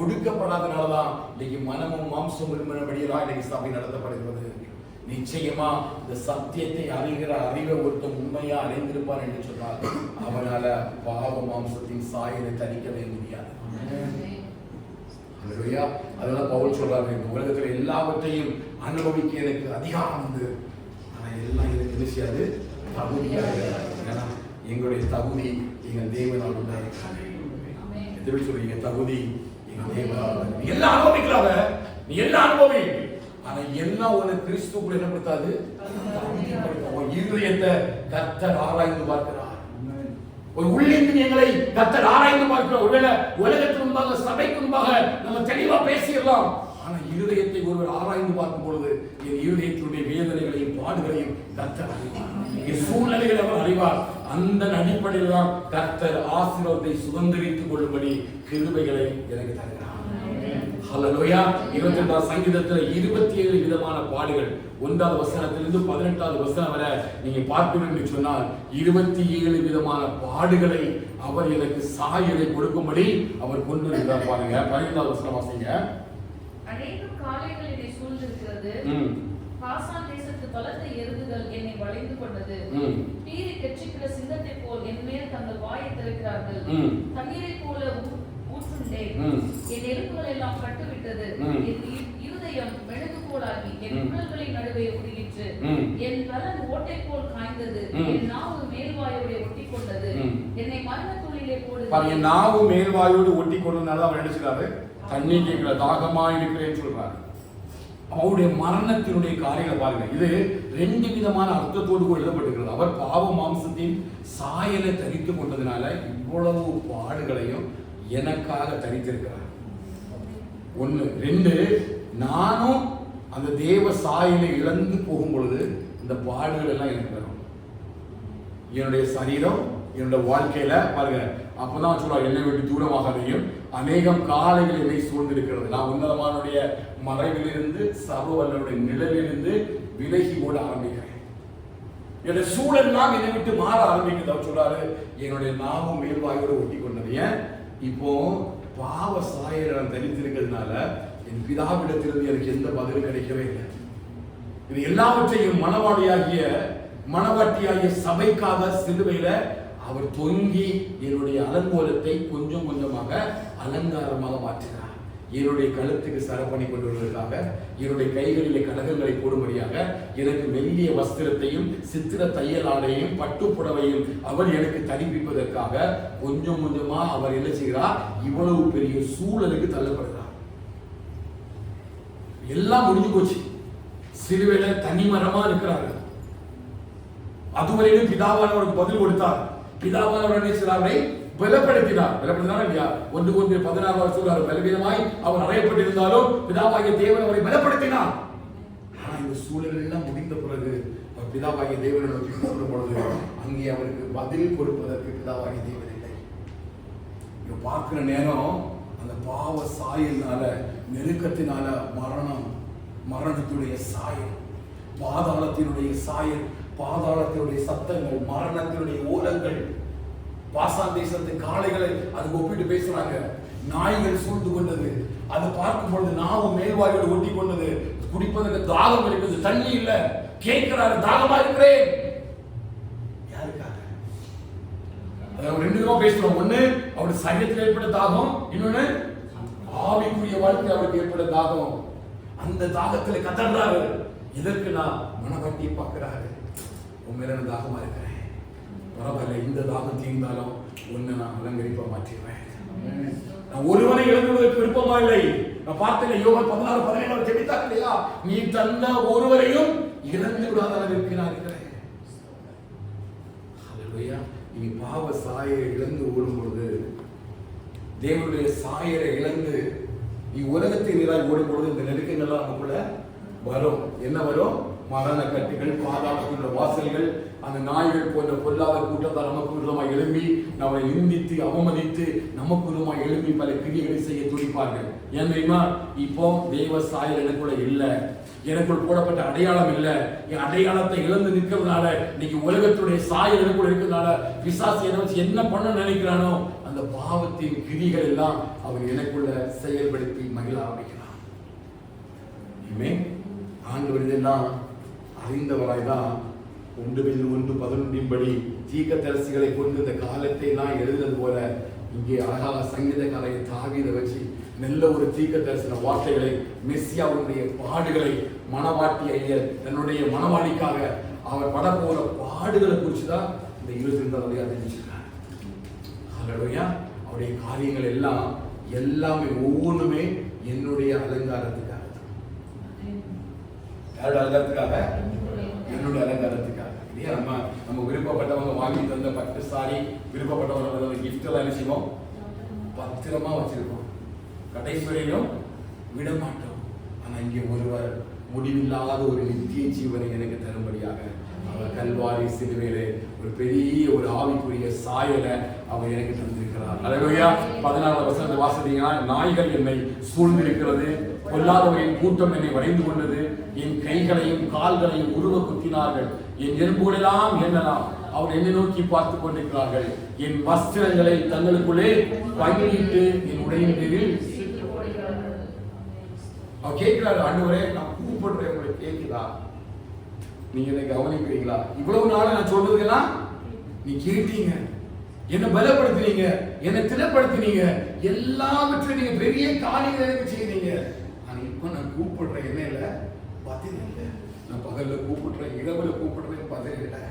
ஒடுக்கப்படாதனாலதான் இன்னைக்கு மனமும் மாம்சம் விரும்பினபடியெல்லாம் இன்னைக்கு சபை நடத்தப்படுகிறது. நிச்சயமா இந்த சத்தியத்தை அறிகிற அறிவை ஒருத்தன் உண்மையா அறிந்திருப்பான் என்று சொன்னால் அவனால பாவ மாம்சத்தின் சாயலை தணிக்கவே முடியாது. அதனால பவுல் சொல்றாரு, இந்த உலகத்துல எல்லாவற்றையும் அனுபவிக்க எனக்கு அதிகாரம் உண்டு, ஆனா எல்லாம் எனக்கு என்ன செய்யாது, தகுதியாக. ஏன்னா எங்களுடைய தகுதி எங்கள் தேவனால் உண்டாயிருக்காங்க. எப்படி சொல்றீங்க? தகுதி எங்க தேவனால். நீ எல்லாம் அனுபவிக்கலாத, நீ எல்லாம் அனுபவி, ஆனா எல்லாம் உனக்கு கிறிஸ்துவுக்குள்ள என்ன படுத்தாது, இருதயத்தை கர்த்தர் ஆராய்ந்து பார்க்கிறார். ஒரு உள்ளிருந்து எங்களை கர்த்தர் ஆராய்ந்து பார்க்கிறார். ஒருவேளை உலகத்துக்கு முன்பாக சபைக்கு முன்பாக நம்ம தெளிவா பேசிடலாம், ஆனா இருதயத்தை ஒருவர் ஆராய்ந்து பார்க்கும் பொழுது என் இருதயத்தினுடைய வேதனைகளையும் பாடுகளையும் கர்த்தர் அறிவார், என் சூழ்நிலைகளை அவர் அறிவார். அந்த அடிப்படையில் தான் கர்த்தர் ஆசீர்வாதத்தை சுதந்திரித்துக் கொள்ளும்படி கிருபைகளை எனக்கு தருகிறார். ஹல்லேலூயா. 22ஆம் சங்கீதத்துல 27 விதமான பாடுகள் 1வது வசனத்திலிருந்து 18வது வசனம் வரை நீங்க பார்க்கணும் என்று சொன்னால் 27 விதமான பாடுகளை அவர் எனக்கு சாயலை கொடுக்கும்படி அவர் கொண்டு வந்தார். பாருங்க 15வது வசனம் வாசிங்க. அநேகம் காளைகள் என்னை சூழ்ந்திருக்கிறது, பாசான் தேசத்து பலத்த எருதுகள் என்னை வளைந்து கொண்டது, பீறி கெச்சிக்கிற சிங்கத்தை போல் என் மேல் தங்கள் வாயை திறக்கிறார்கள், தண்ணீரை போல ஊற்றுண்டேன், என் எலும்புகள் எல்லாம் கட்டுவிட்டது, என் இருதயம் மெழுகு போலாகி என் உடல்களின் நடுவே உருகிற்று, என் பலன் ஓட்டை போல் காய்ந்தது, என் நாவு மேல்வாயோடு ஒட்டி கொண்டது, என்னை மரணத்துள்ளிலே போடுது. என் நாவு மேல்வாயோடு ஒட்டி கொண்டதுனால அவர் நினைச்சுக்காரு, தண்ணி கேட்கிற தாகமா இருக்கிறேன்னு சொல்றாரு. அவருடைய மரணத்தினுடைய காரியங்களை பாருங்க. இது 2 விதமான அர்த்தத்தோடு எழுதப்பட்டிருக்கிறது. அவர் பாவ மாம்சத்தின் சாயலை தரித்துக் கொண்டதுனால இவ்வளவு பாடுகளையும் எனக்காக தரித்திருக்கிறார். 1. 2, நானும் அந்த தேவ சாயலை இழந்து போகும் பொழுது இந்த பாடுகள் எல்லாம் எனக்கு வரும். என்னுடைய சரீரம் என்னுடைய வாழ்க்கையில பாருங்க, அப்பதான் சொல்லுவாங்க, என்னை விட்டு தூரமாகாதையும் அநேகம் காளைகள் என்னை சூழ்ந்திருக்கிறது. நான் உன்னதமானுடைய மறைவிலிருந்து சர்வவல்லவருடைய நிழலிலிருந்து விலகி ஓட ஆரம்பிக்கிறேன். என்னுடைய சூழல்லாம் என்னை விட்டு மாற ஆரம்பிக்குது. அவர் சொல்றாரு, என்னுடைய நாவும் மேல்வாயோடு ஒட்டி கொண்டது. ஏன்? இப்போ பாவ சாயலை நான் தரித்திருக்கிறதுனால என் பிதாவிடத்திலிருந்து எனக்கு எந்த பதிலும் கிடைக்கவே இல்லை. இது எல்லாவற்றையும் மணவாட்டியாகிய சபைக்காக சிலுவையில அவர் தொங்கி என்னுடைய அலங்கோலத்தை கொஞ்சம் கொஞ்சமாக அலங்காரமாக மாற்றினார். என்னுடைய கழுத்துக்கு சரப்பணி கொண்டு வருவதற்காக, என்னுடைய கைகளிலே கடகங்களை போடும்படியாக, எனக்கு மெல்லிய வஸ்திரத்தையும் சித்திர தையல் ஆடையும் பட்டு புடவையும் அவர் எனக்கு தரிப்பிப்பதற்காக கொஞ்சம் கொஞ்சமா அவர் என்ன செய்கிறார், இவ்வளவு பெரிய சூழலுக்கு தள்ளப்படுகிறார். எல்லாம் முடிஞ்சு போச்சு. சிலுவையில தனிமரமா இருக்கிறாரு. அதுவரையிலும் பிதாவானவருக்கு பதில் கொடுத்தார். பிதாவானவர் அவரை பலப்படுத்தினார். பலப்படுத்தினார் இல்லையா? 1:16 சொல்றாரு, பலவீனமாய் அவர் அறையப்பட்டிருந்தாலும் பிதாவாகிய தேவன் அவரை பலப்படுத்தினார். ஆனா இந்த சூழல் எல்லாம் முடிந்த பிறகு அவர் பிதாவாகிய தேவனை நோக்கி கூப்பிடும் பொழுது அங்கே அவருக்கு பதில் கொடுப்பதற்கு பிதாவாகிய தேவன் இல்லை. இங்க பார்க்கிற நேரம் அந்த பாவ சாயலினால, நெருக்கத்தினால மரணத்தினுடைய சாயல், பாதாளத்தினுடைய சாயல், பாதாளத்தினுடைய சத்தங்கள், மரணத்தினுடைய ஓலங்கள், பாசான் தேசத்து காளைகளை அதுக்கு ஒப்பிட்டு பேசுறாங்க. நாய்கள் சூழ்ந்து கொண்டது. அதை பார்க்கும் பொழுது நாவும் மேல்வாயோடு ஒட்டி கொண்டது. குடிப்பதற்கு தாகம் இருக்கிறது, தண்ணி இல்ல. கேட்கிறாரு, தாகமா இருக்கிறேன். யாருக்காக? அதாவது 2 விதமா பேசுறோம். ஒண்ணு அவருடைய சரீரத்தில் ஏற்பட்ட தாகம், இன்னொன்னு ஆவிக்குரிய வாழ்க்கை அவருக்கு ஏற்பட்ட தாகம். அந்த தாகத்துல கத்தறாரு. இதற்கு நான் மனவட்டி பார்க்கிறாரு, உண்மையில தாகமா இருக்கிறேன், பரவாயில்ல, இந்த தாகம் தீர்ந்தாலும் ஒன்னு நான் அலங்கரிப்பா மாற்றிடுவேன். நான் ஒருவனை இழந்துவதற்கு விருப்பமா இல்லை. நான் பார்த்தேன், யோவான் 16:17 ஜெபித்தார் இல்லையா, நீ தந்த ஒருவரையும் இழந்து விடாத அளவிற்கு நான் இருக்கிறேன். ஹல்லேலூயா. நீ பாவ சாயை இழந்து ஓடும் பொழுது தேவனுடைய சாயலை இழந்து நீ உலகத்தை நீராய் ஓடும் பொழுது இந்த நெருக்கங்கள்லாம் நமக்குள்ள வரும். என்ன வரும்? மரண கட்டுகள், பாதாளத்தின் வாசல்கள், அந்த நாய்கள் போன்ற பொல்லாத கூட்டத்தால் நமக்கு விரோதமாக எழும்பி நம்மை நிந்தித்து அவமதித்து நமக்கு விரோதமாக எழும்பி பல கிரியைகளை செய்ய துடிப்பார்கள். ஏன் தெரியுமா? இப்போ தேவ சாயல் எனக்குள்ள இல்லை, எனக்குள் போடப்பட்ட அடையாளம் இல்லை. என் அடையாளத்தை இழந்து நிற்கிறதுனால, இன்னைக்கு உலகத்துடைய சாயல் எனக்குள்ள இருக்கிறதுனால பிசாசு என்ன வச்சு என்ன பண்ண நினைக்கிறானோ அந்த பாவத்தின் கிரிகள் எல்லாம் அவன் எனக்குள்ள செயல்படுத்தி மகிழ ஆரம்பிக்கிறான். ஆண்டவர் இதெல்லாம் அறிந்தவராய் தான் 1:1:11 படி தீர்க்கதரிசிகளை கொண்டு இந்த காலத்தை எல்லாம் எழுதுறது போல இங்கே அழகாக சங்கீதக்காரையை தாவீதை வச்சு நல்ல ஒரு தீர்க்கதரிசன வார்த்தைகளை, மெஸ்ஸியாவுடைய பாடுகளை, மனவாட்டி ஐயர் தன்னுடைய மனவாளிக்காக அவர் பட போற பாடுகளை குறிச்சுதான் இந்த 22 அறிவிச்சிருக்கார். ஹல்லேலூயா. அவருடைய காரியங்கள் எல்லாமே ஒவ்வொன்றுமே என்னுடைய அலங்காரத்துக்காக. யாருடைய அலங்காரத்துக்காக? என்னுடைய அலங்காரத்துக்காக. இல்லையா? நம்ம விருப்பப்பட்டவங்க வாங்கி தந்த பட்டு சாரி, விருப்பப்பட்டவங்க கிஃப்ட் எல்லாம் என்ன செய்வோம்? பத்திரமா வச்சிருக்கோம், கடைசி வரையிலும் விட மாட்டோம். ஆனா இங்கே ஒருவர் முடிவில்லாத ஒரு நித்திய ஜீவனை எனக்கு தரும்படியாக அவர் கல்வாரி சிலுவையிலே ஒரு பெரிய ஒரு ஆவிக்குரிய சாயலை அவர் எனக்கு தந்திருக்கிறார். அல்லேலூயா. 14வது வசனத்தை வாசித்தீங்கன்னா, நாய்கள் என்னை சூழ்ந்திருக்கிறது, பொல்லாதவரின் கூட்டம் என்னை வரைந்து கொண்டது, என் கைகளையும் கால்களையும் உருவ குத்தினார்கள், என் எலும்புகளெல்லாம் எண்ணலாம், அவர் என்னை நோக்கி பார்த்து கொண்டிருக்கிறார்கள், என் வஸ்திரங்களை தங்களுக்குள்ளே பங்கிட்டு என் உடையின் பேரில் அவர் கேட்கிறாரு. ஆண்டவரே, நான் கூப்பிடுறேன், உங்களுக்கு கேட்குதா? நீங்க என்னை கவனிக்கிறீங்களா? இவ்வளவு நாள் நான் சொல்றதுக்கெல்லாம் நீ கேட்டீங்க, என்ன பலப்படுத்தினீங்க, என்ன திடப்படுத்தினீங்க, எல்லாவற்றையும் நீங்க பெரிய காரியங்களை எனக்கு செய்தீங்க. ஆனா இப்ப நான் கூப்பிடுறேன், என்ன இல்ல பதில் இல்லை. நான் பகல்ல கூப்பிடுறேன், இரவுல கூப்பிடுறேன், பதில் இல்லை.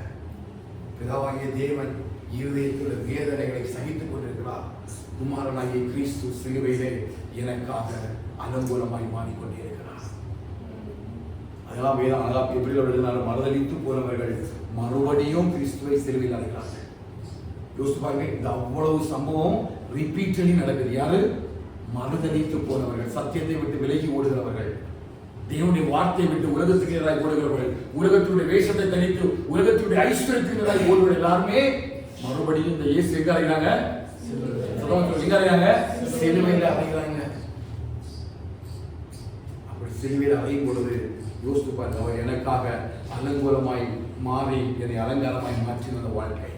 பிதாவாகிய தேவன் இருதயத்துல வேதனைகளை சகித்துக் கொண்டிருக்கிறார். குமாரனாகிய கிறிஸ்து சிலுவையிலே எனக்காக அனுகூலமாய் மாறிக்கொண்டே இருக்கிறார். அதெல்லாம் வேதம் அழகா எழுதினாலும் மறுதளித்து போனவர்கள் மறுபடியும் கிறிஸ்துவை சிலுவையில் அடைகிறார்கள். யோசித்து பாருங்க, இந்த அவ்வளவு சம்பவம் ரிப்பீட்டலி நடக்குது. யாரு? மறுதளித்து போனவர்கள், சத்தியத்தை விட்டு விலகி ஓடுகிறவர்கள், தேவனுடைய வார்த்தையை விட்டு உலகத்துக்கு எதிராக ஓடுகிறவர்கள், உலகத்துடைய வேஷத்தை தனித்து உலகத்துடைய ஐஸ்வர்யத்துக்கு எதிராக ஓடுகிற எல்லாருமே மறுபடியும் இந்த இயேசு எங்க அடைகிறாங்க? எங்க அடைகிறாங்க? சிலுவையில் அடைகிறாங்க. அப்படி சிலுவையில் அடையும் பொழுது யோசித்து பாருங்க, அவர் எனக்காக அலங்கோலமாய் மாறி என்னை அலங்காரமாய் மாற்றின அந்த வாழ்க்கை.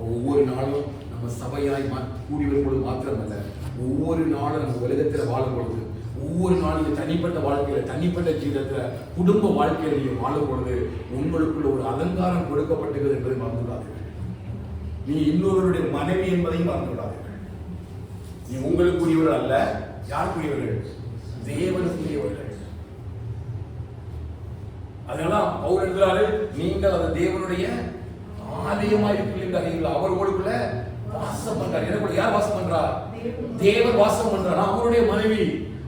ஒவ்வொரு நாளும் நம்ம சபையாய் கூடி வரும்பொழுது மாத்திரமல்ல, ஒவ்வொரு நாளும் நம்ம உலகத்தில் வாழும் பொழுது, ஒவ்வொரு நாளும் தனிப்பட்ட வாழ்க்கையில, தனிப்பட்ட ஜீவிதத்துல, குடும்ப வாழ்க்கையில நீங்க வாழும் பொழுது உங்களுக்குள்ள ஒரு அலங்காரம் கொடுக்கப்பட்டது என்பதை மறந்துவிடாதீர்கள். நீ இன்னொருவருடைய மனைவி என்பதையும் மறந்துவிடாதீர்கள். நீ உங்களுக்குரியவர்கள் அல்ல. யாருக்குரியவர்கள்? தேவனுக்குரியவர்கள். அதெல்லாம் பவுல் எழுதுறாரு, நீங்கள் அந்த தேவனுடைய ஆலயமாய் இருக்கிறீர்கள். அவர் உங்களுக்குள்ள வாசம் பண்றார். எனக்குள்ள யார் வாசம் பண்றா? தேவன் வாசம் பண்றார். அவருடைய மனைவி,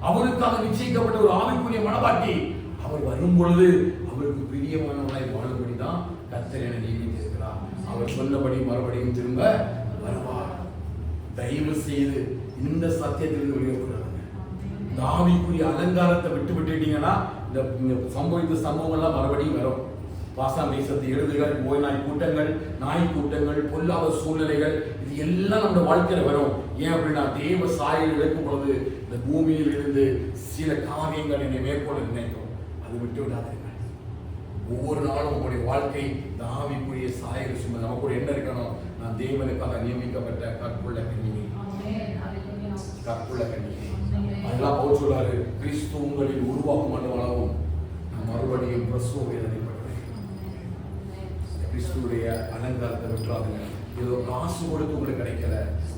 அவருக்காக நிச்சயிக்கப்பட்ட ஒரு ஆவிக்குரிய மனவாட்டி. அவர் வரும் பொழுது அவருக்கு பிரியமானவனாய் வாழும்படிதான் கர்த்தர் என நியமித்திருக்கிறார். அவர் சொன்னபடி மறுபடியும் திரும்ப வருவார். தயவு செய்து இந்த சத்தியத்திலிருந்து வெளியேறாங்க. இந்த ஆவிக்குரிய அலங்காரத்தை விட்டு விட்டுட்டீங்கன்னா இந்த சம்பவித்த சம்பவங்கள்லாம் மறுபடியும் வரும். பாசான் தேசத்து எழுதுகள், ஓய்நாய் கூட்டங்கள், நாய் கூட்டங்கள், பொல்லாத சூழ்நிலைகள், இது எல்லாம் நம்ம வாழ்க்கையில வரும். ஏன் அப்படின்னா, தேவ சாயல் இழக்கும் பொழுது இந்த பூமியில் இருந்து சில காரியங்கள் என்னை மேற்கொள்ள நினைக்கும். அது விட்டு விடாதீர்கள். ஒவ்வொரு நாளும் உங்களுடைய வாழ்க்கை இந்த ஆவிக்குரிய சாயல் சும்மா நமக்கு என்ன இருக்கணும்? நான் தேவனுக்காக நியமிக்கப்பட்ட கற்புள்ள கன்னிகை, கற்புள்ள கன்னிகை. அதெல்லாம் பவுல் சொல்றாரு, கிறிஸ்து உங்களில் உருவாக்கும் அளவும் நான் மறுபடியும் பிரசவ வேதனைப்படுறேன். கிறிஸ்துடைய அலங்காரத்தை விட்டுறாதுங்க. ஏதோ காசு கொடுத்து உங்களுக்கு கிடைக்கல,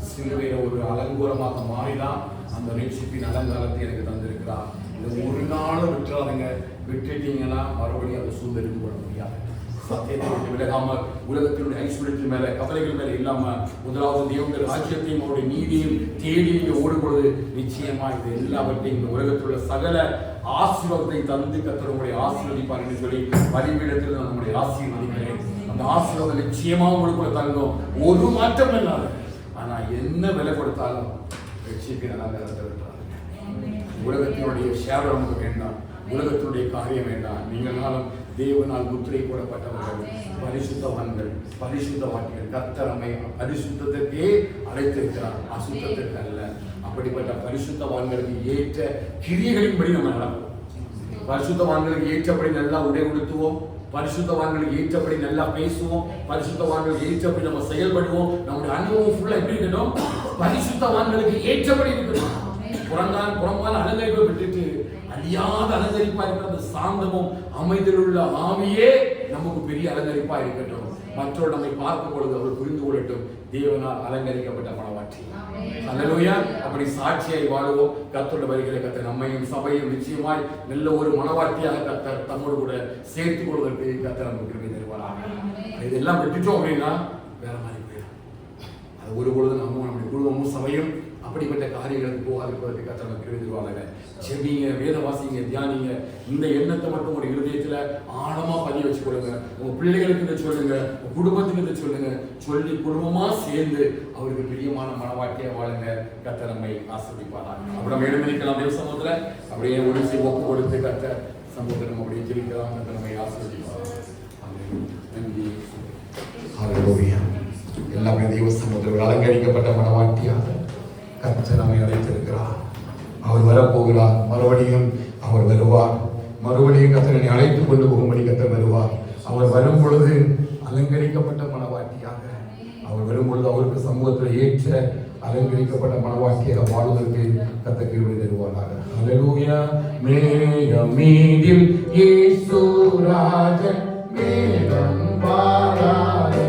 சிலுவையில ஒரு அலங்கோலமாக மாறிதான் அந்த ரட்சிப்பின் அலங்காரத்தை எனக்கு தந்திருக்கிறார். இதை ஒரு நாளும் விட்டுறாதுங்க. விட்டுட்டீங்கன்னா மறுபடியும் அதை சுந்தரித்து கொள்ள முடியாது. சத்தியத்தை விட்டு விலகாம உலகத்தினுடைய ஐஸ்வர்யத்தின் மேல, கவலைகள் மேல இல்லாம முதலாவது தேவனுடைய ராஜ்யத்தையும் அவருடைய நீதியும் தேடி நீங்க ஓடும்பொழுது நிச்சயமா இது எல்லாவற்றையும் இந்த உலகத்தில் உள்ள சகல ஆசீர்வாதத்தை தந்து கர்த்தர் உங்களுடைய ஆசீர்வதிப்பார் என்று சொல்லி பலிபீடத்தில் நான் நம்முடைய ஆசீர்வதிக்கிறேன். அந்த ஆசீர்வாதம் நிச்சயமா உங்களுக்குள்ள தங்கும், ஒரு மாற்றம் இல்லாத. ஆனா என்ன விலை கொடுத்தாலும் ரட்சிப்பின் அலங்காரத்தை விட்டுறாங்க. உலகத்தினுடைய சேவை நமக்கு வேண்டாம், உலகத்தினுடைய காரியம் வேண்டாம். நீங்களாலும் தேவனால் முத்திரை போடப்பட்டவர்கள், பரிசுத்தவான்கள், பரிசுத்தவான்கள். கர்த்தர் நம்மை பரிசுத்தத்திற்கே அழைத்திருக்கிறார், அசுத்தத்திற்கு அல்ல. அப்படிப்பட்ட பரிசுத்தவான்களுக்கு ஏற்ற கிரியைகளின்படி நம்ம நடப்போம். பரிசுத்தவான்களுக்கு ஏற்றபடி நல்லா உடை உடுத்துவோம், பரிசுத்தவான்களுக்கு ஏற்றபடி நல்லா பேசுவோம், பரிசுத்தவான்களுக்கு ஏற்றபடி நம்ம செயல்படுவோம். நம்முடைய அனுபவம் ஃபுல்லா எப்படி இருக்கணும்? பரிசுத்தவான்களுக்கு ஏற்றபடி இருக்கணும். புறம்பான அலங்கரிப்பை விட்டுட்டு அழியாத அலங்கரிப்பா இருக்கிற அந்த சாந்தமும் அமைதியுள்ள ஆவியே நமக்கு பெரிய அலங்கரிப்பா இருக்கட்டும். மற்றவர் நம்மை பார்க்கும் பொழுது அவர் புரிந்து கொள்ளட்டும், தேவனால் அலங்கரிக்கப்பட்ட மனவாட்டி. அல்லேலூயா. அப்படி சாட்சியாய் வாழுவோம். கர்த்தருடைய வருகையிலே கர்த்தர் நம்மையும் சபையும் நிச்சயமாய் நல்ல ஒரு மனவாட்டியாக கர்த்தர் தம்மோடு கூட சேர்த்துக் கொள்வதற்கு கர்த்தர் நமக்கு கிருபை தருவாராக. இதெல்லாம் விட்டுட்டோம் அப்படின்னா வேற மாதிரி போயிடும். அது ஒரு பொழுது நம்முடைய குடும்பமும் சபையும் அப்படிப்பட்ட காரியங்களுக்கு போகாதிருப்பதற்கு கர்த்தர் நமக்கு கிருபை தருவாராக. ஜெபிங்க, வேத வாசிங்க, தியானிங்க. இந்த எண்ணத்தை மட்டும் ஒரு இருதயத்துல ஆழமா பதிய வச்சு கொடுங்க. உங்க பிள்ளைகளுக்கு இதை சொல்லுங்க, உங்க குடும்பத்துக்கு இதை சொல்லுங்க. சொல்லி குடும்பமா சேர்ந்து அவருக்கு பிரியமான மனவாட்டியா வாழுங்க. கர்த்தர் நம்மை ஆசீர்வதிப்பாராக. அப்படி நம்ம எழுந்திருக்கலாம் தேவ சமூகத்துல அப்படியே ஒரு ஒப்பு கொடுத்து கர்த்தர் சமூகத்தில் நம்ம அப்படியே ஜெபிக்கலாம். கர்த்தர் நம்மை ஆசீர்வதிப்பாராக. நன்றி. ஹல்லேலூயா. எல்லாமே தேவ சமூகத்தில் அலங்கரிக்கப்பட்ட மனவாட்டியாக கர்த்தர் நம்மை அழைத்திருக்கிறார். அவர் வரப்போகிறார். மறுபடியும் அவர் வருவார். மறுபடியும் கர்த்தரை அழைத்துக் கொண்டு போகும்படி கர்த்தர் வருவார். அவர் வரும் பொழுது அலங்கரிக்கப்பட்ட மனவாட்டியாக, அவர் வரும் பொழுது அவருக்கு சமூகத்தில் ஏற்ற அலங்கரிக்கப்பட்ட மனவாட்டியாக வாழ்வதற்கு கர்த்தர் கிருபை தருவாராக. ஹல்லேலூயா. மேகம் மீதில் இயேசு ராஜன் மேகம் வாராரே.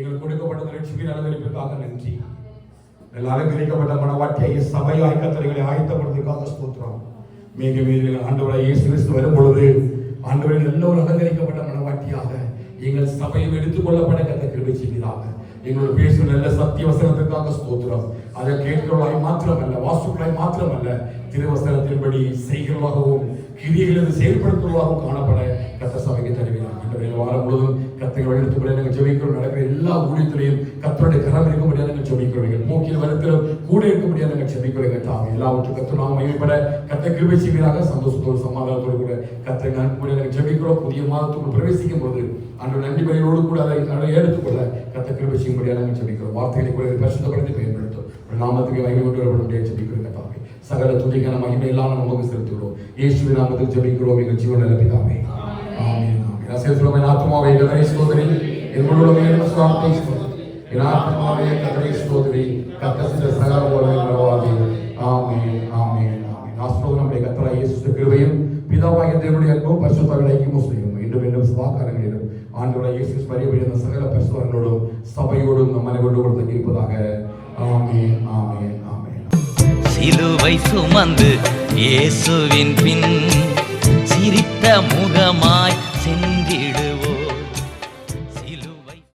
எங்களுக்கு கொடுக்கப்பட்ட லட்சுமியின் அலங்கரிப்பிற்காக நன்றி. அலங்கரிக்கப்பட்ட மனவாட்டியை சபையாய் கர்த்தரை ஆயத்தப்படுவதற்காக ஸ்தோத்திரம். மிக மீது ஆண்டவரை இயேசு கிறிஸ்து வரும் பொழுது ஆண்டவரின் எல்லோரும் அலங்கரிக்கப்பட்ட மனவாட்டியாக எங்கள் சபையும் எடுத்துக் கொள்ளப்பட கர்த்தர் கிருபை செய்வீராக. எங்களோட பேசும் நல்ல சத்திய வசனத்திற்காக ஸ்தோத்திரம். அதை கேட்கிறவர்களாய் மாத்திரமல்ல, வாசுக்களாய் மாத்திரமல்ல, திருவசனத்தின்படி செய்கிறவர்களாகவும் கிரியைகளை செயல்படுத்துவதாக காணப்பட கர்த்தர் சபைக்கு தருகிறார். இந்த வாரம் முழுவதும் கர்த்தரை வழிநடத்தப்பட நாங்கள் ஜெபிக்கிறோம். நடக்கிற எல்லா ஊழியத்திலையும் கர்த்தருடைய கரம் இருக்க முடியாது நாங்கள் ஜெபிக்கிறோம். மூக்கில் வருத்திலும் கூட இருக்க முடியாது நாங்கள் ஜெபிக்கிறோம். தாம் எல்லாவற்றும் கர்த்தர் நாம் மகிமைப்பட கர்த்தர் கிருபை செய்வீராக. சந்தோஷத்தோடு சமாதானத்தோடு கூட கர்த்தரை நாங்கள் ஜெபிக்கிறோம். புதிய மாதத்துக்குள் பிரவேசிக்கும் போது அன்று நன்றி பலியோடு கூட அதை எடுத்துக்கொள்ள கர்த்தர் கிருபை செய்யும்படியாக நாங்கள் ஜெபிக்கிறோம். வார்த்தைகளை கூட பரிசுத்தப்படுத்தி பயன்படுத்தும். நாமத்துக்கு மகிமை கொண்டு வரப்பட ஜெபிக்கிறோம். கர்த்தாவே சகல துதிக்கான மகிமை எல்லாம் நமக்கு செலுத்துகிறோம். இயேசுவின் நாமத்தில் ஜெபிக்கிறோம் எங்கள் ஜீவனில் பிதாவே. ஆமென். ஆமென். ஆத்மாவே கர்த்தரை ஸ்தோத்திரி. எங்களுடைய சுவாமி ஸ்தோத்திரி. என் ஆத்மாவே கர்த்தரை ஸ்தோத்திரி. கர்த்தர் சகல வரவாதி. ஆமென். ஆமென். ஆமென். ஆஸ்தோத்திரம் நம்முடைய கர்த்தராகிய இயேசு கிருபையும் பிதாவாகிய தேவனுடைய அன்பும் பரிசுத்தவான்களுடைய ஐக்கியமும் செய்யும். இன்றும் சதா காலங்களிலும் ஆண்டவராகிய இயேசு பரிபூரண சகல பரிசுத்தவான்களோடும் சபையோடும் நம் அனைவரோடும் கூட இருப்பதாக. ஆமென். ஆமென். ஆமென். சிலுவை சுமந்து இயேசுவின் பின் சிரித்த முகமாய்